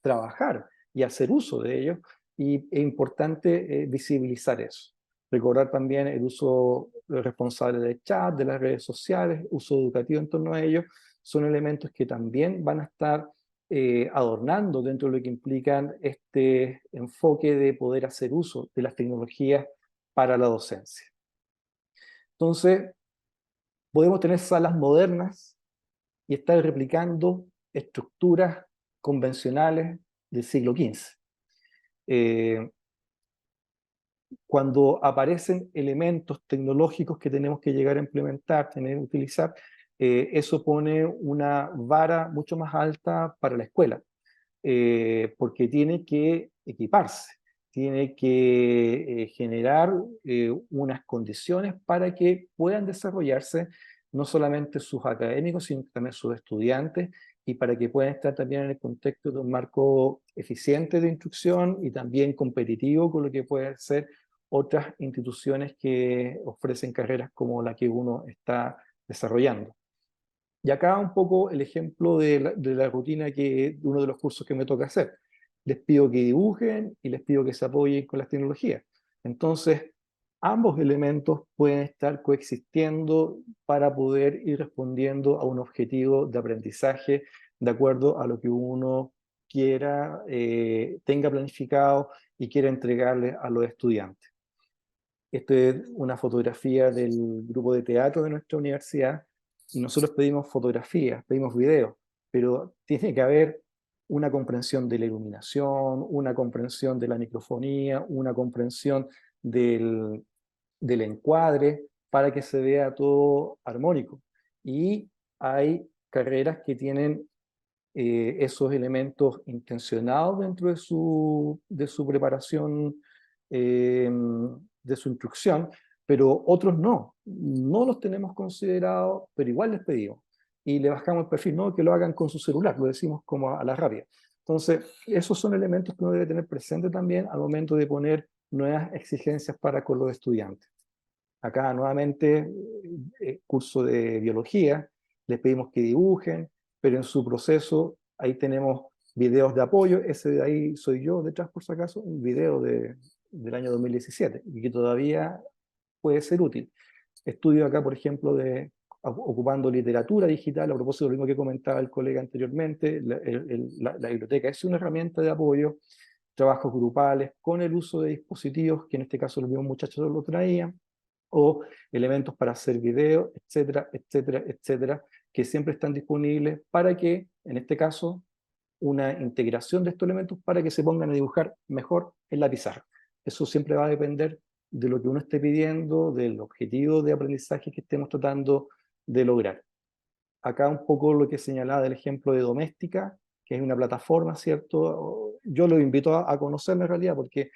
trabajar y hacer uso de ellos, y es importante visibilizar eso. Recordar también el uso responsable del chat, de las redes sociales, uso educativo en torno a ellos, son elementos que también van a estar adornando dentro de lo que implican este enfoque de poder hacer uso de las tecnologías para la docencia. Entonces, podemos tener salas modernas y estar replicando estructuras convencionales del siglo XV. Cuando aparecen elementos tecnológicos que tenemos que llegar a implementar, tener que utilizar, eso pone una vara mucho más alta para la escuela, porque tiene que equiparse, tiene que generar unas condiciones para que puedan desarrollarse no solamente sus académicos, sino también sus estudiantes, y para que puedan estar también en el contexto de un marco eficiente de instrucción y también competitivo con lo que pueden ser otras instituciones que ofrecen carreras como la que uno está desarrollando. Y acá un poco el ejemplo de la rutina de uno de los cursos que me toca hacer. Les pido que dibujen y les pido que se apoyen con las tecnologías. Entonces, ambos elementos pueden estar coexistiendo para poder ir respondiendo a un objetivo de aprendizaje de acuerdo a lo que uno quiera, tenga planificado y quiera entregarle a los estudiantes. Esta es una fotografía del grupo de teatro de nuestra universidad, y nosotros pedimos fotografías, pedimos videos, pero tiene que haber una comprensión de la iluminación, una comprensión de la microfonía, una comprensión del encuadre, para que se vea todo armónico. Y hay carreras que tienen esos elementos intencionados dentro de su preparación, de su instrucción, pero otros no los tenemos considerados, pero igual les pedimos. Y le bajamos el perfil, no que lo hagan con su celular, lo decimos como a la rápida. Entonces, esos son elementos que uno debe tener presente también al momento de poner nuevas exigencias para con los estudiantes. Acá nuevamente, curso de biología, les pedimos que dibujen, pero en su proceso ahí tenemos videos de apoyo. Ese de ahí soy yo detrás, por si acaso, un video del año 2017 y que todavía puede ser útil. Estudio acá, por ejemplo, ocupando literatura digital, a propósito de lo mismo que comentaba el colega anteriormente. La biblioteca es una herramienta de apoyo, trabajos grupales con el uso de dispositivos, que en este caso los mismos muchachos lo traían, o elementos para hacer video, etcétera, etcétera, etcétera, que siempre están disponibles para que, en este caso, una integración de estos elementos para que se pongan a dibujar mejor en la pizarra. Eso siempre va a depender de lo que uno esté pidiendo, del objetivo de aprendizaje que estemos tratando de lograr. Acá un poco lo que señalaba del ejemplo de Doméstica, que es una plataforma, ¿cierto? Yo lo invito a conocerla en realidad, porque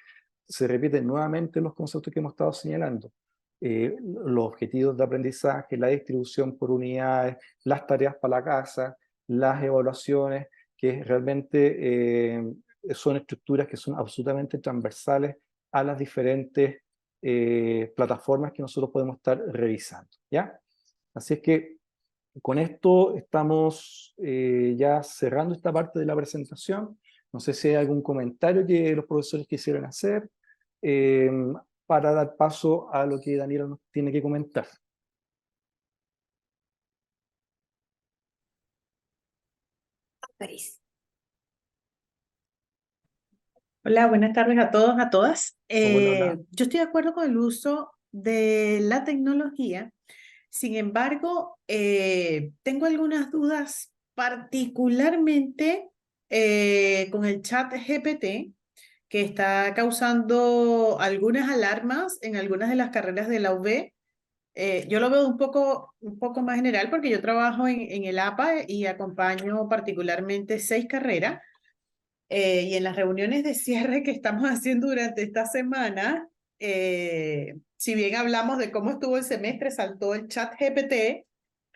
se repiten nuevamente los conceptos que hemos estado señalando. Los objetivos de aprendizaje, la distribución por unidades, las tareas para la casa, las evaluaciones, que realmente son estructuras que son absolutamente transversales a las diferentes plataformas que nosotros podemos estar revisando, ¿ya? Así es que con esto estamos ya cerrando esta parte de la presentación. No sé si hay algún comentario que los profesores quisieran hacer eh, para dar paso a lo que Daniela nos tiene que comentar. París. Hola, buenas tardes a todos, a todas. Hola, hola. Yo estoy de acuerdo con el uso de la tecnología. Sin embargo, tengo algunas dudas, particularmente con el chat GPT, que está causando algunas alarmas en algunas de las carreras de la UB. Yo lo veo un poco más general porque yo trabajo en el APA y acompaño particularmente 6 carreras. Y en las reuniones de cierre que estamos haciendo durante esta semana, si bien hablamos de cómo estuvo el semestre, saltó el chat GPT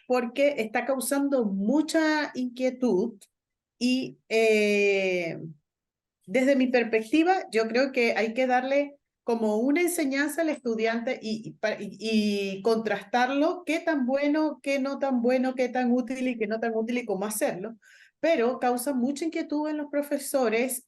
porque está causando mucha inquietud y desde mi perspectiva, yo creo que hay que darle como una enseñanza al estudiante y contrastarlo, qué tan bueno, qué no tan bueno, qué tan útil y qué no tan útil y cómo hacerlo. Pero causa mucha inquietud en los profesores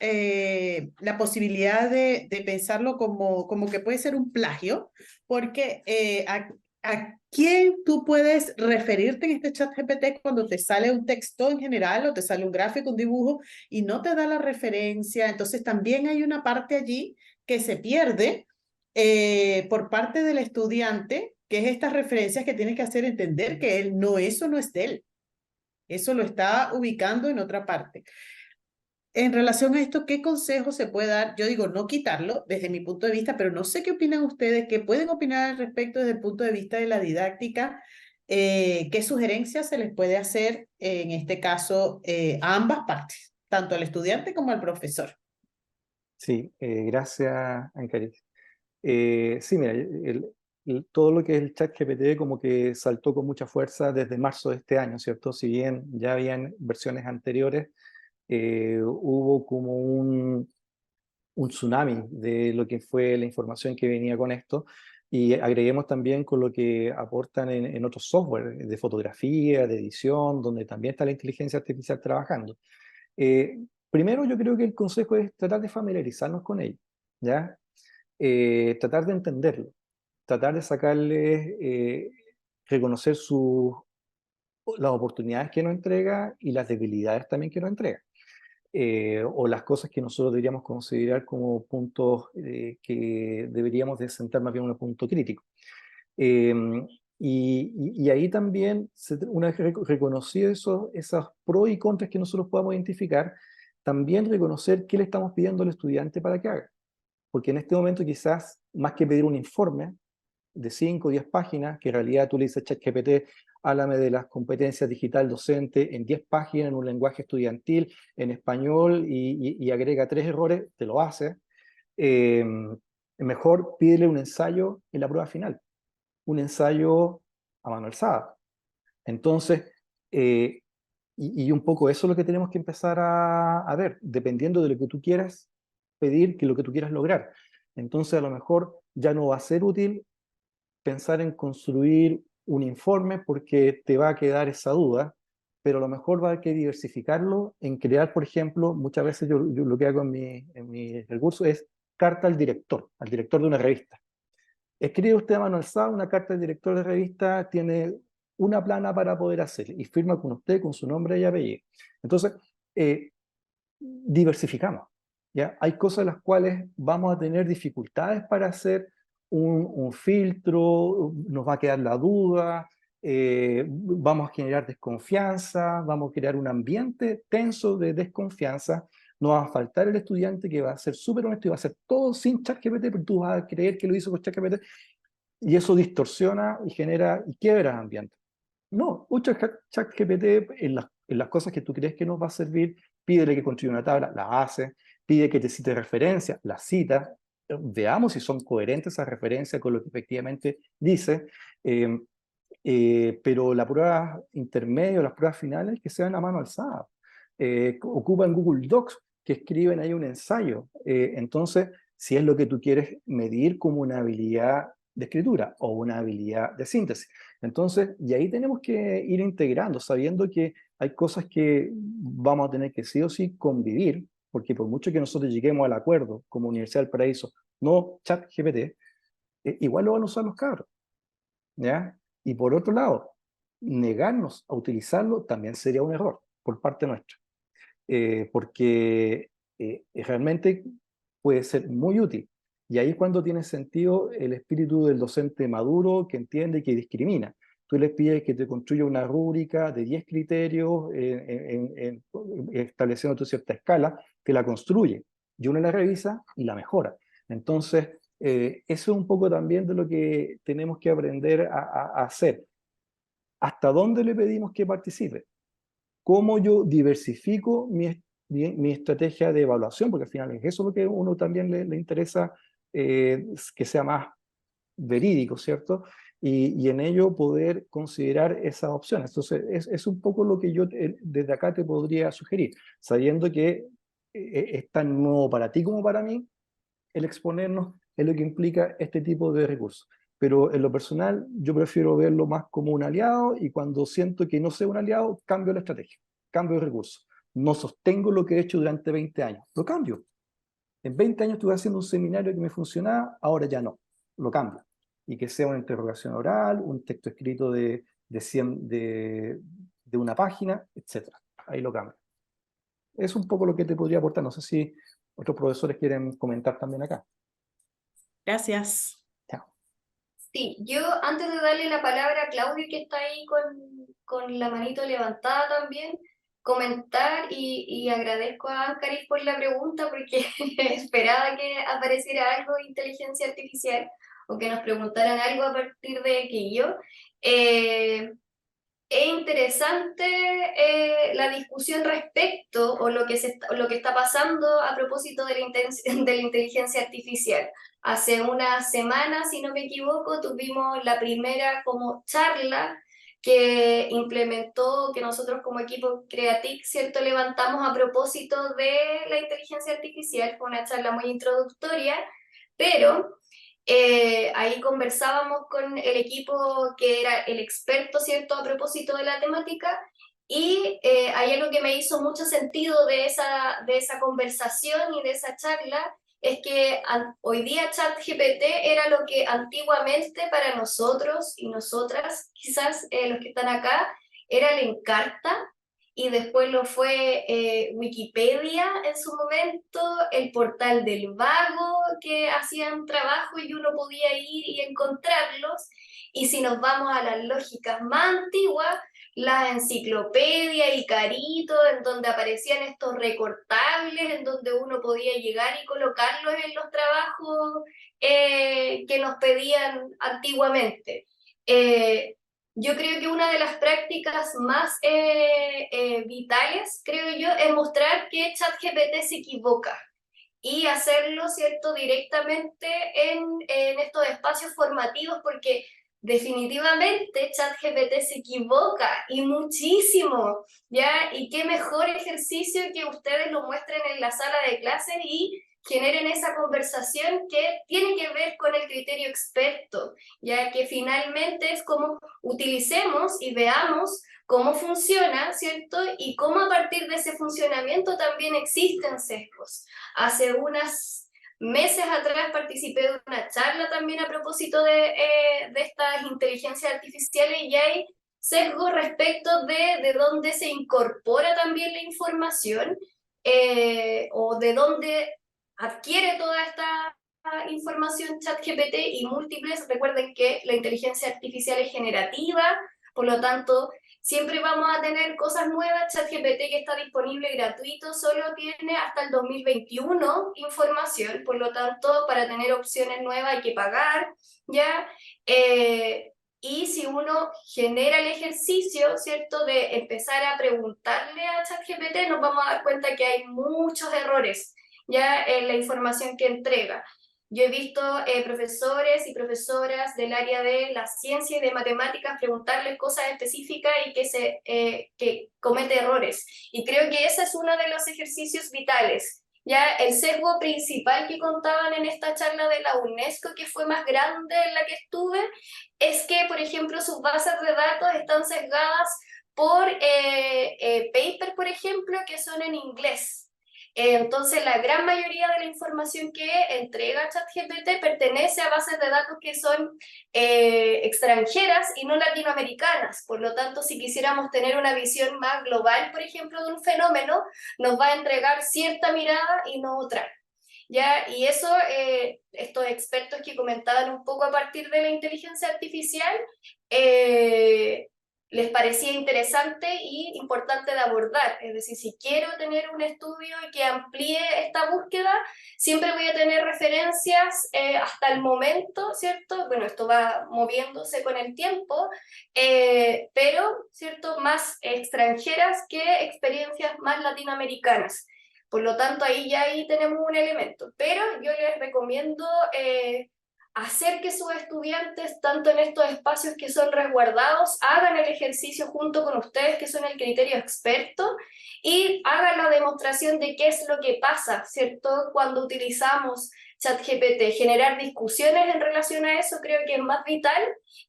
la posibilidad de pensarlo como que puede ser un plagio, porque ¿a quién tú puedes referirte en este chat GPT cuando te sale un texto en general o te sale un gráfico, un dibujo y no te da la referencia? Entonces también hay una parte allí que se pierde por parte del estudiante, que es estas referencias que tienes que hacer entender que él no, eso no es de él, eso lo está ubicando en otra parte. En relación a esto, ¿qué consejo se puede dar? Yo digo, no quitarlo desde mi punto de vista, pero no sé qué opinan ustedes, qué pueden opinar al respecto desde el punto de vista de la didáctica, qué sugerencias se les puede hacer en este caso a ambas partes, tanto al estudiante como al profesor. Sí, gracias, Ancaris. Sí, mira, todo lo que es el chat GPT como que saltó con mucha fuerza desde marzo de este año, ¿cierto? Si bien ya habían versiones anteriores, hubo como un tsunami de lo que fue la información que venía con esto, y agreguemos también con lo que aportan en otros software de fotografía, de edición, donde también está la inteligencia artificial trabajando. Primero, yo creo que el consejo es tratar de familiarizarnos con ello, ¿ya? Tratar de entenderlo, tratar de sacarle, reconocer las oportunidades que nos entrega y las debilidades también que nos entrega. O las cosas que nosotros deberíamos considerar como puntos que deberíamos de sentar más bien en un punto crítico. Eh, y ahí también, una vez reconocido esos pros y contras que nosotros podamos identificar, también reconocer qué le estamos pidiendo al estudiante para que haga. Porque en este momento quizás, más que pedir un informe de 5 o 10 páginas, que en realidad tú le dices a ChatGPT, háblame de las competencias digital docente en 10 páginas, en un lenguaje estudiantil, en español, y agrega 3 errores, te lo hace. Eh, Mejor pídele un ensayo en la prueba final, un ensayo a mano alzada. Entonces, y un poco eso es lo que tenemos que empezar a ver, dependiendo de lo que tú quieras pedir, que lo que tú quieras lograr. Entonces, a lo mejor ya no va a ser útil pensar en construir un informe porque te va a quedar esa duda, pero a lo mejor va a haber que diversificarlo en crear, por ejemplo, muchas veces yo lo que hago en mi recurso es carta al director de una revista. Escribe usted a mano alzada una carta al director de revista, tiene una plana para poder hacer y firma con usted, con su nombre y apellido. Entonces, diversificamos. ¿Ya? Hay cosas en las cuales vamos a tener dificultades para hacer un filtro, nos va a quedar la duda, vamos a generar desconfianza, vamos a crear un ambiente tenso de desconfianza, nos va a faltar el estudiante que va a ser súper honesto y va a hacer todo sin ChatGPT, pero tú vas a creer que lo hizo con ChatGPT, y eso distorsiona y genera y quiebra ambiente. No, usa ChatGPT en las cosas que tú crees que nos va a servir, pídele que construya una tabla, la hace, pide que te cite referencias, la cita, veamos si son coherentes esas referencias con lo que efectivamente dice, eh, pero la prueba intermedia, las pruebas finales, que sean a mano alzada. Ocupan Google Docs, que escriben ahí un ensayo. Entonces, si es lo que tú quieres medir como una habilidad de escritura o una habilidad de síntesis. Entonces, y ahí tenemos que ir integrando, sabiendo que hay cosas que vamos a tener que sí o sí convivir, porque por mucho que nosotros lleguemos al acuerdo como Universidad del Paraíso, no ChatGPT, igual lo van a usar los cabros, ¿ya? Y por otro lado, negarnos a utilizarlo también sería un error por parte nuestra, porque realmente puede ser muy útil. Y ahí es cuando tiene sentido el espíritu del docente maduro que entiende y que discrimina. Tú les pides que te construya una rúbrica de 10 criterios estableciendo tu cierta escala, que la construye, y uno la revisa y la mejora. Entonces, eso es un poco también de lo que tenemos que aprender a hacer. ¿Hasta dónde le pedimos que participe? ¿Cómo yo diversifico mi estrategia de evaluación? Porque al final es eso lo que a uno también le interesa, que sea más verídico, ¿cierto? Y en ello poder considerar esas opciones. Entonces, es un poco lo que yo desde acá te podría sugerir, sabiendo que es tan nuevo para ti como para mí, el exponernos es lo que implica este tipo de recursos. Pero en lo personal, yo prefiero verlo más como un aliado, y cuando siento que no sea un aliado, cambio la estrategia, cambio de recursos. No sostengo lo que he hecho durante 20 años, lo cambio. En 20 años estuve haciendo un seminario que me funcionaba, ahora ya no, lo cambio. Y que sea una interrogación oral, un texto escrito de una página, etc. Ahí lo cambio. Es un poco lo que te podría aportar. No sé si otros profesores quieren comentar también acá. Gracias. Chao. Sí, yo antes de darle la palabra a Claudio, que está ahí con la manito levantada también, comentar y agradezco a Ancaris por la pregunta, porque esperaba que apareciera algo de inteligencia artificial o que nos preguntaran algo a partir de aquello. Es interesante la discusión respecto o lo que está pasando a propósito de la inteligencia artificial. Hace unas semanas, si no me equivoco, tuvimos la primera como charla que implementó, que nosotros como equipo Creatic, ¿cierto?, levantamos a propósito de la inteligencia artificial. Fue una charla muy introductoria, pero ahí conversábamos con el equipo que era el experto, ¿cierto?, a propósito de la temática, y hay algo que me hizo mucho sentido de esa conversación y de esa charla, es que hoy día ChatGPT era lo que antiguamente para nosotros y nosotras, quizás los que están acá, era el Encarta, y después lo fue Wikipedia en su momento, el portal del Vago, que hacían trabajo y uno podía ir y encontrarlos. Y si nos vamos a las lógicas más antiguas, las enciclopedias y Carito, en donde aparecían estos recortables, en donde uno podía llegar y colocarlos en los trabajos que nos pedían antiguamente. Yo creo que una de las prácticas más vitales, creo yo, es mostrar que ChatGPT se equivoca y hacerlo, ¿cierto?, directamente en estos espacios formativos, porque definitivamente ChatGPT se equivoca y muchísimo, ¿ya? Y qué mejor ejercicio que ustedes lo muestren en la sala de clases y generen esa conversación que tiene que ver con el criterio experto, ya que finalmente es como utilicemos y veamos cómo funciona, ¿cierto? Y cómo a partir de ese funcionamiento también existen sesgos. Hace unos meses atrás participé de una charla también a propósito de estas inteligencias artificiales, y hay sesgos respecto de dónde se incorpora también la información, o de dónde adquiere toda esta información ChatGPT y múltiples. Recuerden que la inteligencia artificial es generativa, por lo tanto, siempre vamos a tener cosas nuevas. ChatGPT, que está disponible gratuito, solo tiene hasta el 2021 información, por lo tanto, para tener opciones nuevas hay que pagar, ¿ya? Y si uno genera el ejercicio, ¿cierto?, de empezar a preguntarle a ChatGPT, nos vamos a dar cuenta que hay muchos errores ya en la información que entrega. Yo he visto profesores y profesoras del área de la ciencia y de matemáticas preguntarles cosas específicas y que comete errores. Y creo que ese es uno de los ejercicios vitales. Ya el sesgo principal que contaban en esta charla de la UNESCO, que fue más grande en la que estuve, es que, por ejemplo, sus bases de datos están sesgadas por papers, por ejemplo, que son en inglés. Entonces, la gran mayoría de la información que entrega ChatGPT pertenece a bases de datos que son extranjeras y no latinoamericanas. Por lo tanto, si quisiéramos tener una visión más global, por ejemplo, de un fenómeno, nos va a entregar cierta mirada y no otra. ¿ya? Y eso, estos expertos que comentaban un poco a partir de la inteligencia artificial, les parecía interesante y importante de abordar. Es decir, si quiero tener un estudio que amplíe esta búsqueda, siempre voy a tener referencias hasta el momento, ¿cierto? Bueno, esto va moviéndose con el tiempo, pero, ¿cierto? Más extranjeras que experiencias más latinoamericanas. Por lo tanto, ahí tenemos un elemento. Pero yo les recomiendo hacer que sus estudiantes, tanto en estos espacios que son resguardados, hagan el ejercicio junto con ustedes, que son el criterio experto, y hagan la demostración de qué es lo que pasa, ¿cierto? Cuando utilizamos ChatGPT. Generar discusiones en relación a eso creo que es más vital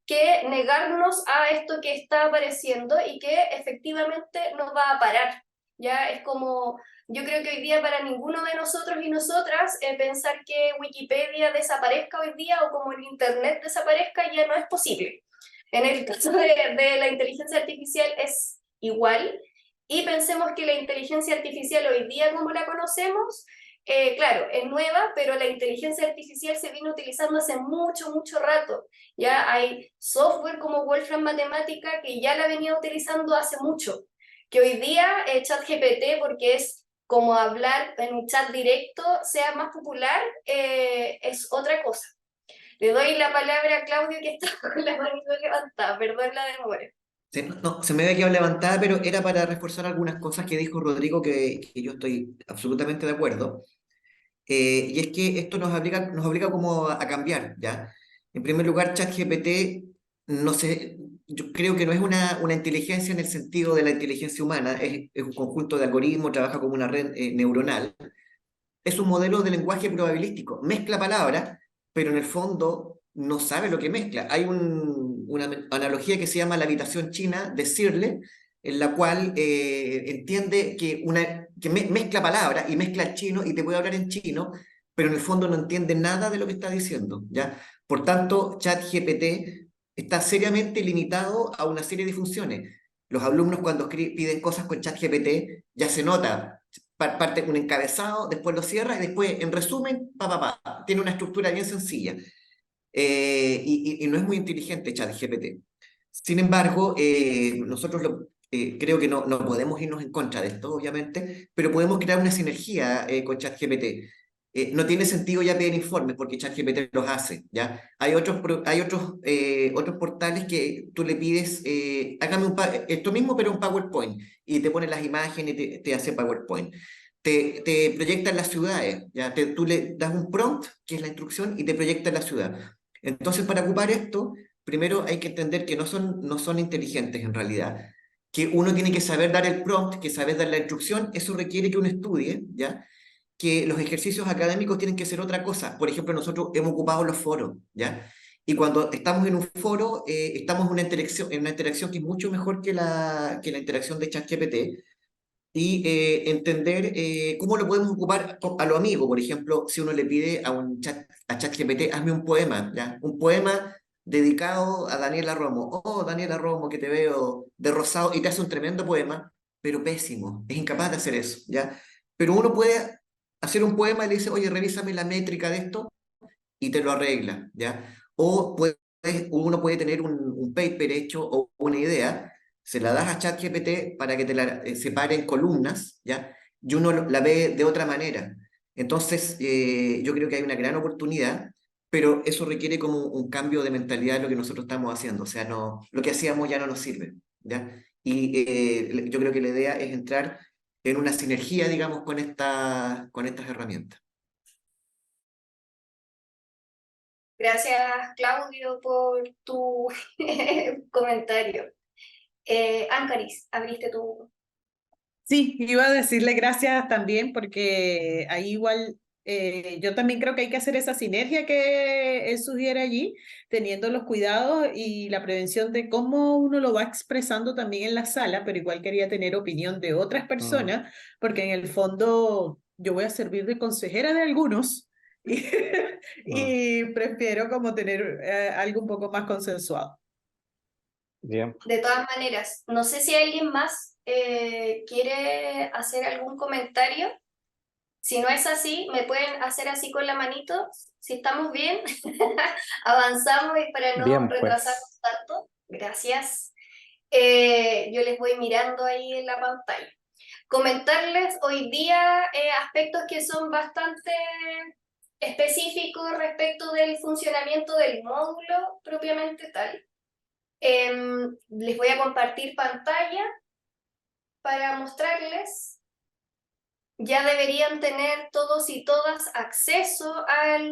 que negarnos a esto que está apareciendo y que efectivamente nos va a parar. Ya es como, yo creo que hoy día para ninguno de nosotros y nosotras pensar que Wikipedia desaparezca hoy día o como el Internet desaparezca ya no es posible. En el caso de la inteligencia artificial es igual, y pensemos que la inteligencia artificial hoy día como la conocemos, claro, es nueva, pero la inteligencia artificial se viene utilizando hace mucho, mucho rato. Ya hay software como Wolfram Mathematica que ya la venía utilizando hace mucho. Que hoy día ChatGPT, porque es como hablar en un chat directo, sea más popular, es otra cosa. Le doy la palabra a Claudio, que está con la manito levantada, perdón la demora. Se me había quedado levantada, pero era para reforzar algunas cosas que dijo Rodrigo que yo estoy absolutamente de acuerdo. Y es que esto nos obliga como a cambiar, ¿ya? En primer lugar, ChatGPT, no sé, yo creo que no es una inteligencia en el sentido de la inteligencia humana, es un conjunto de algoritmos, trabaja como una red neuronal. Es un modelo de lenguaje probabilístico, mezcla palabras, pero en el fondo no sabe lo que mezcla. Hay una analogía que se llama la habitación china de Searle, en la cual entiende que mezcla palabras y mezcla chino y te puede hablar en chino, pero en el fondo no entiende nada de lo que está diciendo, ¿ya? Por tanto, ChatGPT está seriamente limitado a una serie de funciones. Los alumnos cuando piden cosas con ChatGPT ya se nota, parte un encabezado, después lo cierra y después, en resumen, tiene una estructura bien sencilla. Y no es muy inteligente ChatGPT. Sin embargo, nosotros creo que no podemos irnos en contra de esto, obviamente, pero podemos crear una sinergia con ChatGPT. No tiene sentido ya pedir informes porque ChatGPT los hace, ¿ya? Hay otros portales que tú le pides, hágame esto mismo, pero un PowerPoint, y te pone las imágenes y te hace PowerPoint. Te proyecta en las ciudades, ¿ya? Tú le das un prompt, que es la instrucción, y te proyecta en la ciudad. Entonces, para ocupar esto, primero hay que entender que no son inteligentes en realidad, que uno tiene que saber dar el prompt, que saber dar la instrucción. Eso requiere que uno estudie, ¿ya? Que los ejercicios académicos tienen que ser otra cosa. Por ejemplo, nosotros hemos ocupado los foros, ¿ya? Y cuando estamos en un foro, estamos en una interacción que es mucho mejor que la interacción de ChatGPT, y entender cómo lo podemos ocupar a lo amigo. Por ejemplo, si uno le pide a ChatGPT, hazme un poema, ¿ya? Un poema dedicado a Daniela Romo. Oh, Daniela Romo, que te veo de rosado, y te hace un tremendo poema, pero pésimo, es incapaz de hacer eso, ¿ya? Pero uno puede hacer un poema y le dice, oye, revísame la métrica de esto, y te lo arregla, ¿ya? O uno puede tener un paper hecho o una idea, se la das a ChatGPT para que te la separe en columnas, ¿ya? Y uno la ve de otra manera. Entonces, yo creo que hay una gran oportunidad, pero eso requiere como un cambio de mentalidad de lo que nosotros estamos haciendo. O sea, lo que hacíamos ya no nos sirve, ¿ya? Y yo creo que la idea es entrar en una sinergia, digamos, con estas herramientas. Gracias, Claudio, por tu comentario. Ancaris, abriste tu... Sí, iba a decirle gracias también porque ahí igual yo también creo que hay que hacer esa sinergia que él sugiere allí, teniendo los cuidados y la prevención de cómo uno lo va expresando también en la sala, pero igual quería tener opinión de otras personas, porque en el fondo yo voy a servir de consejera de algunos y, y prefiero como tener algo un poco más consensuado. Bien. De todas maneras, no sé si alguien más quiere hacer algún comentario. Si no es así, me pueden hacer así con la manito, si estamos bien, avanzamos y para no Bien, retrasarnos pues. tanto. Gracias. Yo les voy mirando ahí en la pantalla. Comentarles hoy día aspectos que son bastante específicos respecto del funcionamiento del módulo propiamente tal. Les voy a compartir pantalla para mostrarles. Ya deberían tener todos y todas acceso al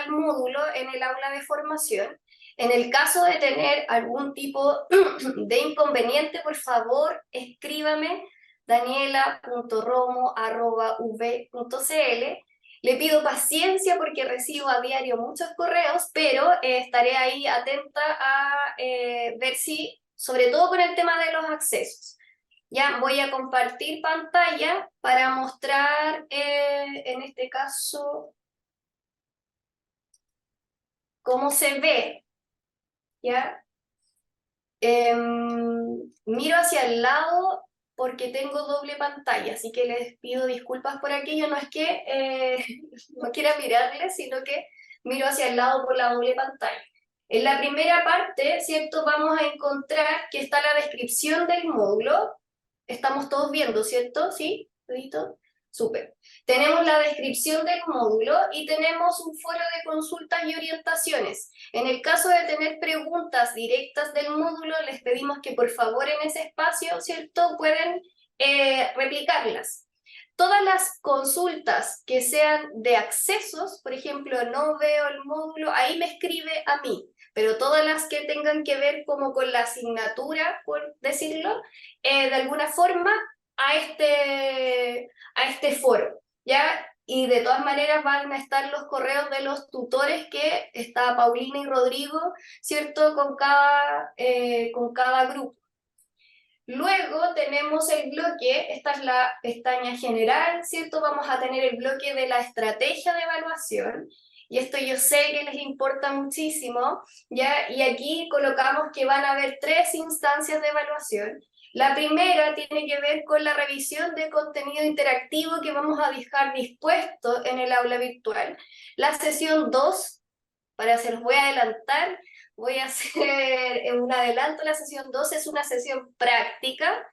módulo en el aula de formación. En el caso de tener algún tipo de inconveniente, por favor, escríbame daniela.romo@v.cl. Le pido paciencia porque recibo a diario muchos correos, pero estaré ahí atenta a ver si, sobre todo con el tema de los accesos. Ya voy a compartir pantalla para mostrar, en este caso, cómo se ve. ¿Ya? Miro hacia el lado porque tengo doble pantalla, así que les pido disculpas por aquello. No es que no quiera mirarles, sino que miro hacia el lado por la doble pantalla. En la primera parte, ¿cierto? Vamos a encontrar que está la descripción del módulo. Estamos todos viendo, ¿cierto? ¿Sí? ¿Listo? Súper. Tenemos la descripción del módulo y tenemos un foro de consultas y orientaciones. En el caso de tener preguntas directas del módulo, les pedimos que por favor en ese espacio, ¿cierto?, pueden replicarlas. Todas las consultas que sean de accesos, por ejemplo, no veo el módulo, ahí me escribe a mí, pero todas las que tengan que ver como con la asignatura, por decirlo, de alguna forma a este foro, ¿ya? Y de todas maneras van a estar los correos de los tutores que está Paulina y Rodrigo, ¿cierto?, con cada grupo. Luego tenemos el bloque, esta es la pestaña general, ¿cierto? Vamos a tener el bloque de la estrategia de evaluación, y esto yo sé que les importa muchísimo, ¿ya? Y aquí colocamos que van a haber 3 instancias de evaluación. La primera tiene que ver con la revisión de contenido interactivo que vamos a dejar dispuesto en el aula virtual. La sesión 2, se los voy a adelantar, voy a hacer un adelanto. La sesión 2 es una sesión práctica,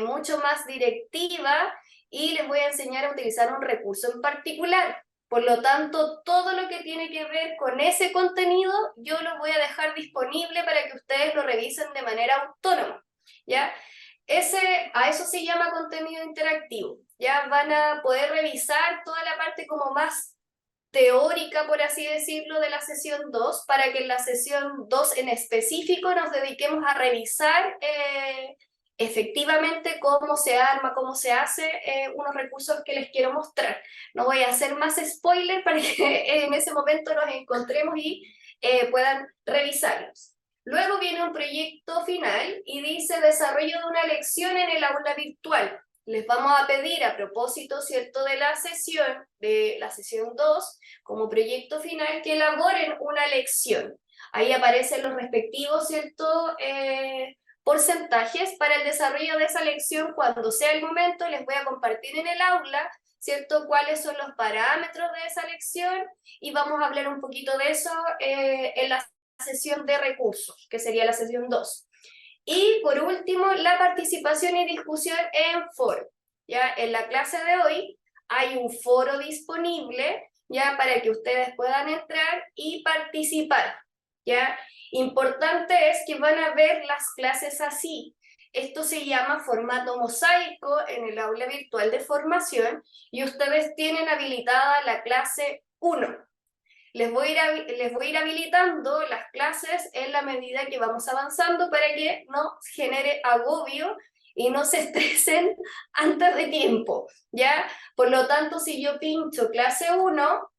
mucho más directiva, y les voy a enseñar a utilizar un recurso en particular. Por lo tanto, todo lo que tiene que ver con ese contenido, yo lo voy a dejar disponible para que ustedes lo revisen de manera autónoma, ¿ya? A eso se llama contenido interactivo. Ya van a poder revisar toda la parte como más teórica, por así decirlo, de la sesión 2, para que en la sesión 2 en específico nos dediquemos a revisar efectivamente cómo se arma, cómo se hace unos recursos que les quiero mostrar. No voy a hacer más spoiler para que en ese momento nos encontremos y puedan revisarlos. Luego viene un proyecto final y dice desarrollo de una lección en el aula virtual. Les vamos a pedir, a propósito, ¿cierto?, de la sesión 2, como proyecto final, que elaboren una lección. Ahí aparecen los respectivos, ¿cierto?, porcentajes para el desarrollo de esa lección. Cuando sea el momento, les voy a compartir en el aula, ¿cierto?, cuáles son los parámetros de esa lección, y vamos a hablar un poquito de eso en la sesión de recursos, que sería la sesión 2. Y por último, la participación y discusión en foro. ¿Ya? En la clase de hoy hay un foro disponible, ¿ya?, para que ustedes puedan entrar y participar, ¿ya? Importante es que van a ver las clases así. Esto se llama formato mosaico en el aula virtual de formación, y ustedes tienen habilitada la clase 1. Les voy a ir habilitando las clases en la medida que vamos avanzando para que no genere agobio y no se estresen antes de tiempo, ¿ya? Por lo tanto, si yo pincho clase 1,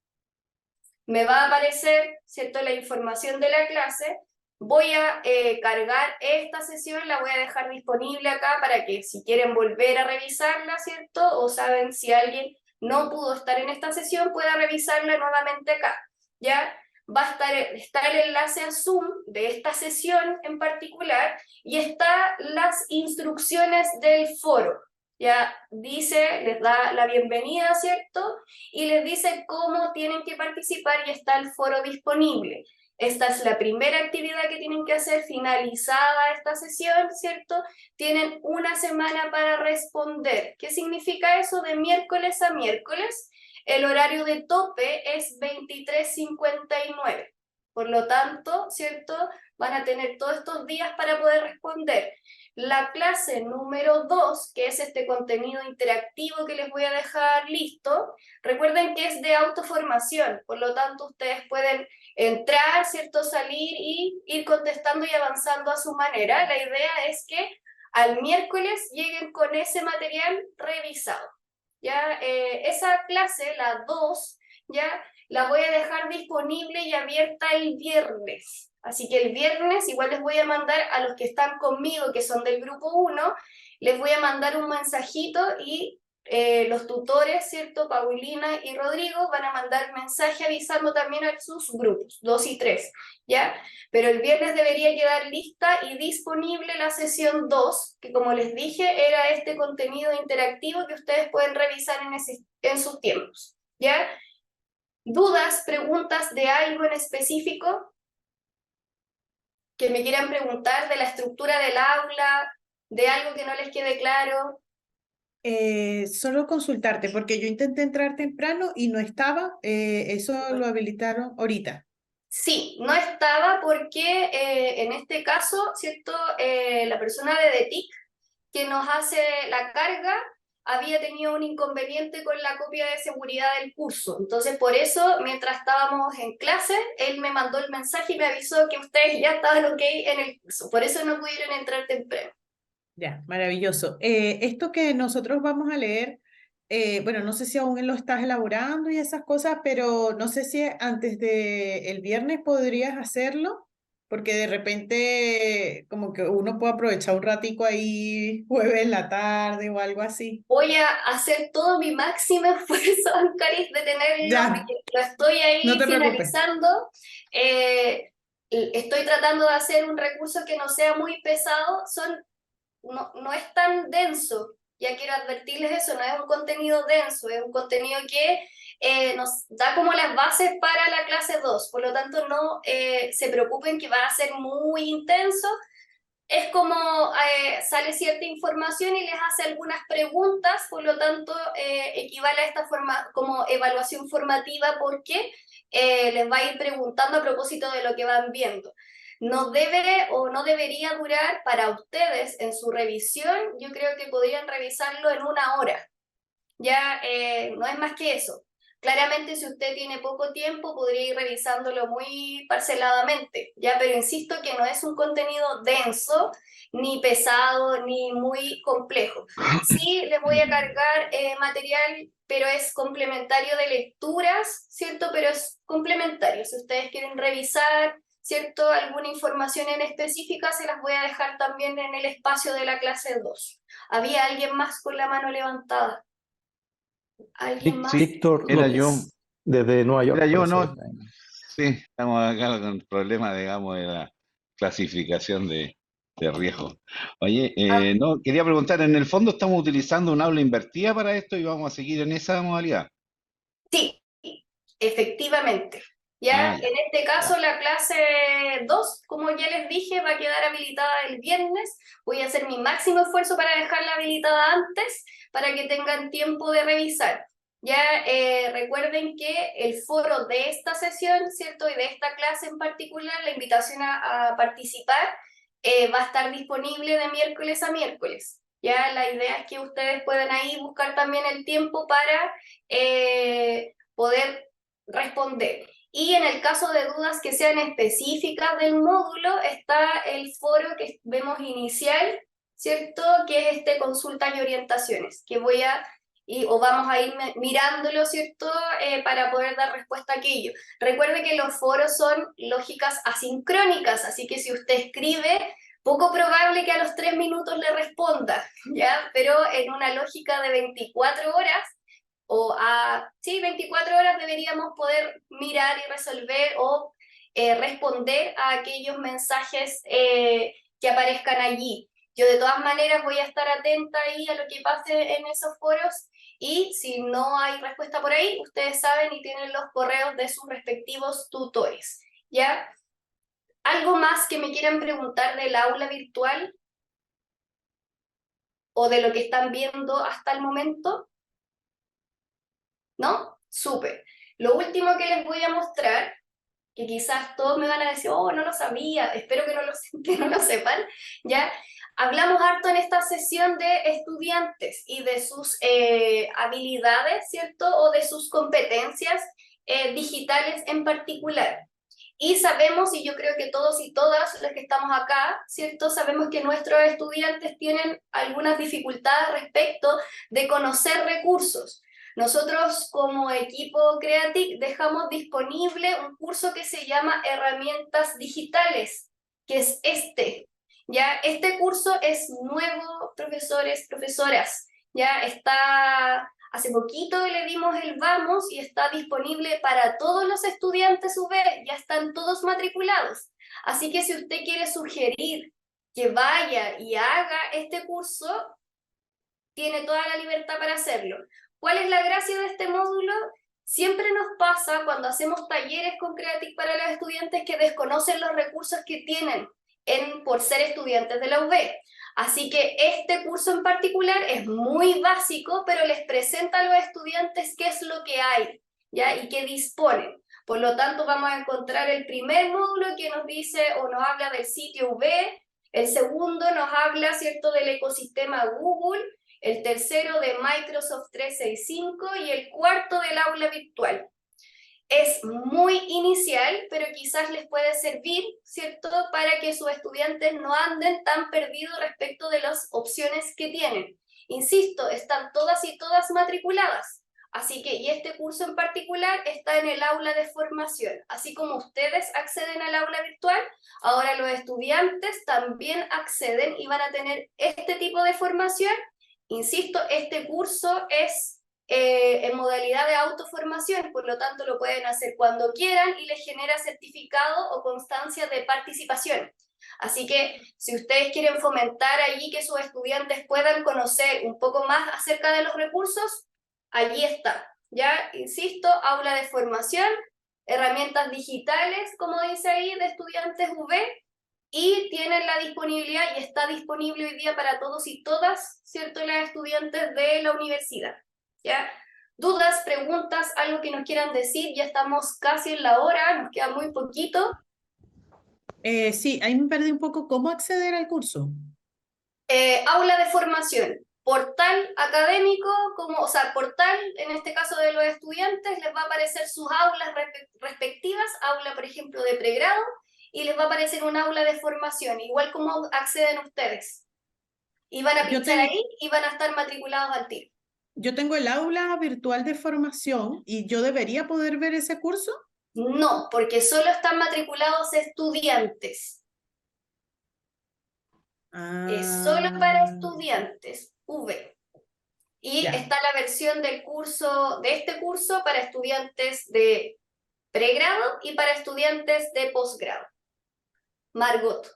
me va a aparecer, ¿cierto?, la información de la clase. Voy a cargar esta sesión, la voy a dejar disponible acá para que si quieren volver a revisarla, ¿cierto?, o saben si alguien no pudo estar en esta sesión, pueda revisarla nuevamente acá. ¿Ya? Va a está el enlace a Zoom de esta sesión en particular, y están las instrucciones del foro, Ya dice, les da la bienvenida, ¿cierto? Y les dice cómo tienen que participar y está el foro disponible. Esta es la primera actividad que tienen que hacer finalizada esta sesión, ¿cierto? Tienen una semana para responder. ¿Qué significa eso? De miércoles a miércoles. El horario de tope es 23:59. Por lo tanto, ¿cierto? Van a tener todos estos días para poder responder. La clase número 2, que es este contenido interactivo que les voy a dejar listo, recuerden que es de autoformación, por lo tanto ustedes pueden entrar, ¿cierto? Salir y ir contestando y avanzando a su manera. La idea es que al miércoles lleguen con ese material revisado. ¿Ya? Esa clase, la 2, ¿ya? La voy a dejar disponible y abierta el viernes. Así que el viernes igual les voy a mandar a los que están conmigo, que son del grupo 1, les voy a mandar un mensajito y los tutores, ¿cierto? Paulina y Rodrigo van a mandar mensaje avisando también a sus grupos, 2 y 3, ¿ya? Pero el viernes debería quedar lista y disponible la sesión 2, que como les dije, era este contenido interactivo que ustedes pueden revisar en sus tiempos, ¿ya? ¿Dudas, preguntas de algo en específico que me quieran preguntar de la estructura del aula, de algo que no les quede claro? Solo consultarte, porque yo intenté entrar temprano y no estaba, eso lo habilitaron ahorita. Sí, no estaba porque en este caso, ¿cierto? La persona de DETIC que nos hace la carga había tenido un inconveniente con la copia de seguridad del curso. Entonces, por eso, mientras estábamos en clase, él me mandó el mensaje y me avisó que ustedes ya estaban ok en el curso. Por eso no pudieron entrar temprano. Ya, maravilloso. Esto que nosotros vamos a leer, bueno, no sé si aún lo estás elaborando y esas cosas, pero no sé si antes de el viernes podrías hacerlo, porque de repente como que uno puede aprovechar un ratico ahí jueves en la tarde o algo así. Voy a hacer todo mi máximo esfuerzo, Ancaris, de tenerlo, Ya, porque lo estoy no ahí te preocupes. finalizando. Estoy tratando de hacer un recurso que no sea muy pesado, no es tan denso, ya quiero advertirles eso, no es un contenido denso, es un contenido que nos da como las bases para la clase 2, por lo tanto no se preocupen que va a ser muy intenso. Es como sale cierta información y les hace algunas preguntas, por lo tanto equivale a esta forma como evaluación formativa porque les va a ir preguntando a propósito de lo que van viendo. No debe o no debería durar para ustedes en su revisión, yo creo que podrían revisarlo en 1 hora, ya no es más que eso. Claramente, si usted tiene poco tiempo, podría ir revisándolo muy parceladamente, ¿ya? Pero insisto que no es un contenido denso, ni pesado, ni muy complejo. Sí, les voy a cargar material, pero es complementario de lecturas, ¿cierto? Pero es complementario. Si ustedes quieren revisar, ¿cierto? Alguna información en específica, se las voy a dejar también en el espacio de la clase 2. ¿Había alguien más con la mano levantada? ¿Alguien más? Víctor Era López, yo, desde Nueva York, era yo, parece. ¿no? Sí, estamos acá con el problema, digamos, de la clasificación de riesgo. Oye, Ah, no, quería preguntar, en el fondo estamos utilizando un aula invertida para esto y vamos a seguir en esa modalidad. sí, efectivamente. Ah, Ya ya, en este ya. caso la clase 2, como ya les dije, va a quedar habilitada el viernes. Voy a hacer mi máximo esfuerzo para dejarla habilitada antes, para que tengan tiempo de revisar. Ya recuerden que el foro de esta sesión, ¿cierto? Y de esta clase en particular, la invitación a participar va a estar disponible de miércoles a miércoles. Ya la idea es que ustedes puedan ahí buscar también el tiempo para poder responder. Y en el caso de dudas que sean específicas del módulo, está el foro que vemos inicial, ¿cierto? Que es consultas y orientaciones, que o vamos a ir mirándolo, ¿cierto? Para poder dar respuesta a aquello. Recuerde que los foros son lógicas asincrónicas, así que si usted escribe, poco probable que a los 3 minutos le responda, ¿ya? Pero en una lógica de 24 horas, sí, 24 horas deberíamos poder mirar y resolver o responder a aquellos mensajes que aparezcan allí. Yo de todas maneras voy a estar atenta ahí a lo que pase en esos foros y si no hay respuesta por ahí, ustedes saben y tienen los correos de sus respectivos tutores, ¿ya? ¿Algo más que me quieran preguntar del aula virtual o de lo que están viendo hasta el momento? ¿No? Súper. Lo último que les voy a mostrar, que quizás todos me van a decir, oh, no lo sabía, espero que que no lo sepan, ¿ya? Hablamos harto en esta sesión de estudiantes y de sus habilidades, ¿cierto? O de sus competencias digitales en particular. Y sabemos, y yo creo que todos y todas los que estamos acá, ¿cierto? Sabemos que nuestros estudiantes tienen algunas dificultades respecto de conocer recursos. Nosotros como equipo Creatic dejamos disponible un curso que se llama Herramientas Digitales, que es este. ¿Ya? Este curso es nuevo, profesores, profesoras. Ya está, hace poquito le dimos el vamos y está disponible para todos los estudiantes UV, ya están todos matriculados. Así que si usted quiere sugerir que vaya y haga este curso, tiene toda la libertad para hacerlo. ¿Cuál es la gracia de este módulo? Siempre nos pasa cuando hacemos talleres con Creatic para los estudiantes que desconocen los recursos que tienen por ser estudiantes de la UV. Así que este curso en particular es muy básico, pero les presenta a los estudiantes qué es lo que hay, ¿ya? Y qué disponen. Por lo tanto, vamos a encontrar el primer módulo que nos dice o nos habla del sitio UV, el segundo nos habla, ¿cierto?, del ecosistema Google, el tercero de Microsoft 365 y el cuarto del aula virtual. Es muy inicial, pero quizás les puede servir, ¿cierto?, para que sus estudiantes no anden tan perdidos respecto de las opciones que tienen. Insisto, están todas y todas matriculadas, así que, y este curso en particular está en el aula de formación. Así como ustedes acceden al aula virtual, ahora los estudiantes también acceden y van a tener este tipo de formación. Insisto, este curso es en modalidad de autoformación, por lo tanto lo pueden hacer cuando quieran y les genera certificado o constancia de participación. Así que si ustedes quieren fomentar allí que sus estudiantes puedan conocer un poco más acerca de los recursos, allí está. Ya, insisto, aula de formación, herramientas digitales, como dice ahí, de estudiantes UV, y tienen la disponibilidad y está disponible hoy día para todos y todas, ¿cierto?, las estudiantes de la universidad. ¿Ya? ¿Dudas, preguntas, algo que nos quieran decir? Ya estamos casi en la hora, nos queda muy poquito. Sí, ahí me perdí un poco cómo acceder al curso. Aula de formación, portal académico, o sea, portal, en este caso de los estudiantes, les va a aparecer sus aulas respectivas, aula, por ejemplo, de pregrado, y les va a aparecer un aula de formación, igual como acceden ustedes. Y van a pinchar ahí y van a estar matriculados al tiro. Yo tengo el aula virtual de formación y yo debería poder ver ese curso. No, porque solo están matriculados estudiantes. Es solo para estudiantes, V. Y Ya. está la versión de este curso para estudiantes de pregrado y para estudiantes de posgrado. Margot.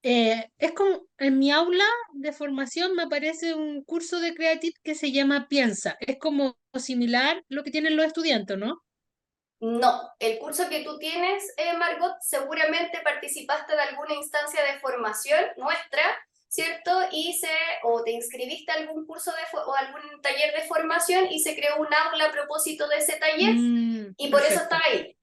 Es como en mi aula de formación me aparece un curso de Creative que se llama Piensa. Es como similar lo que tienen los estudiantes, ¿no? No, el curso que tú tienes, Margot, seguramente participaste de alguna instancia de formación nuestra, ¿cierto? O te inscribiste a algún curso o algún taller de formación y se creó un aula a propósito de ese taller y por eso está ahí.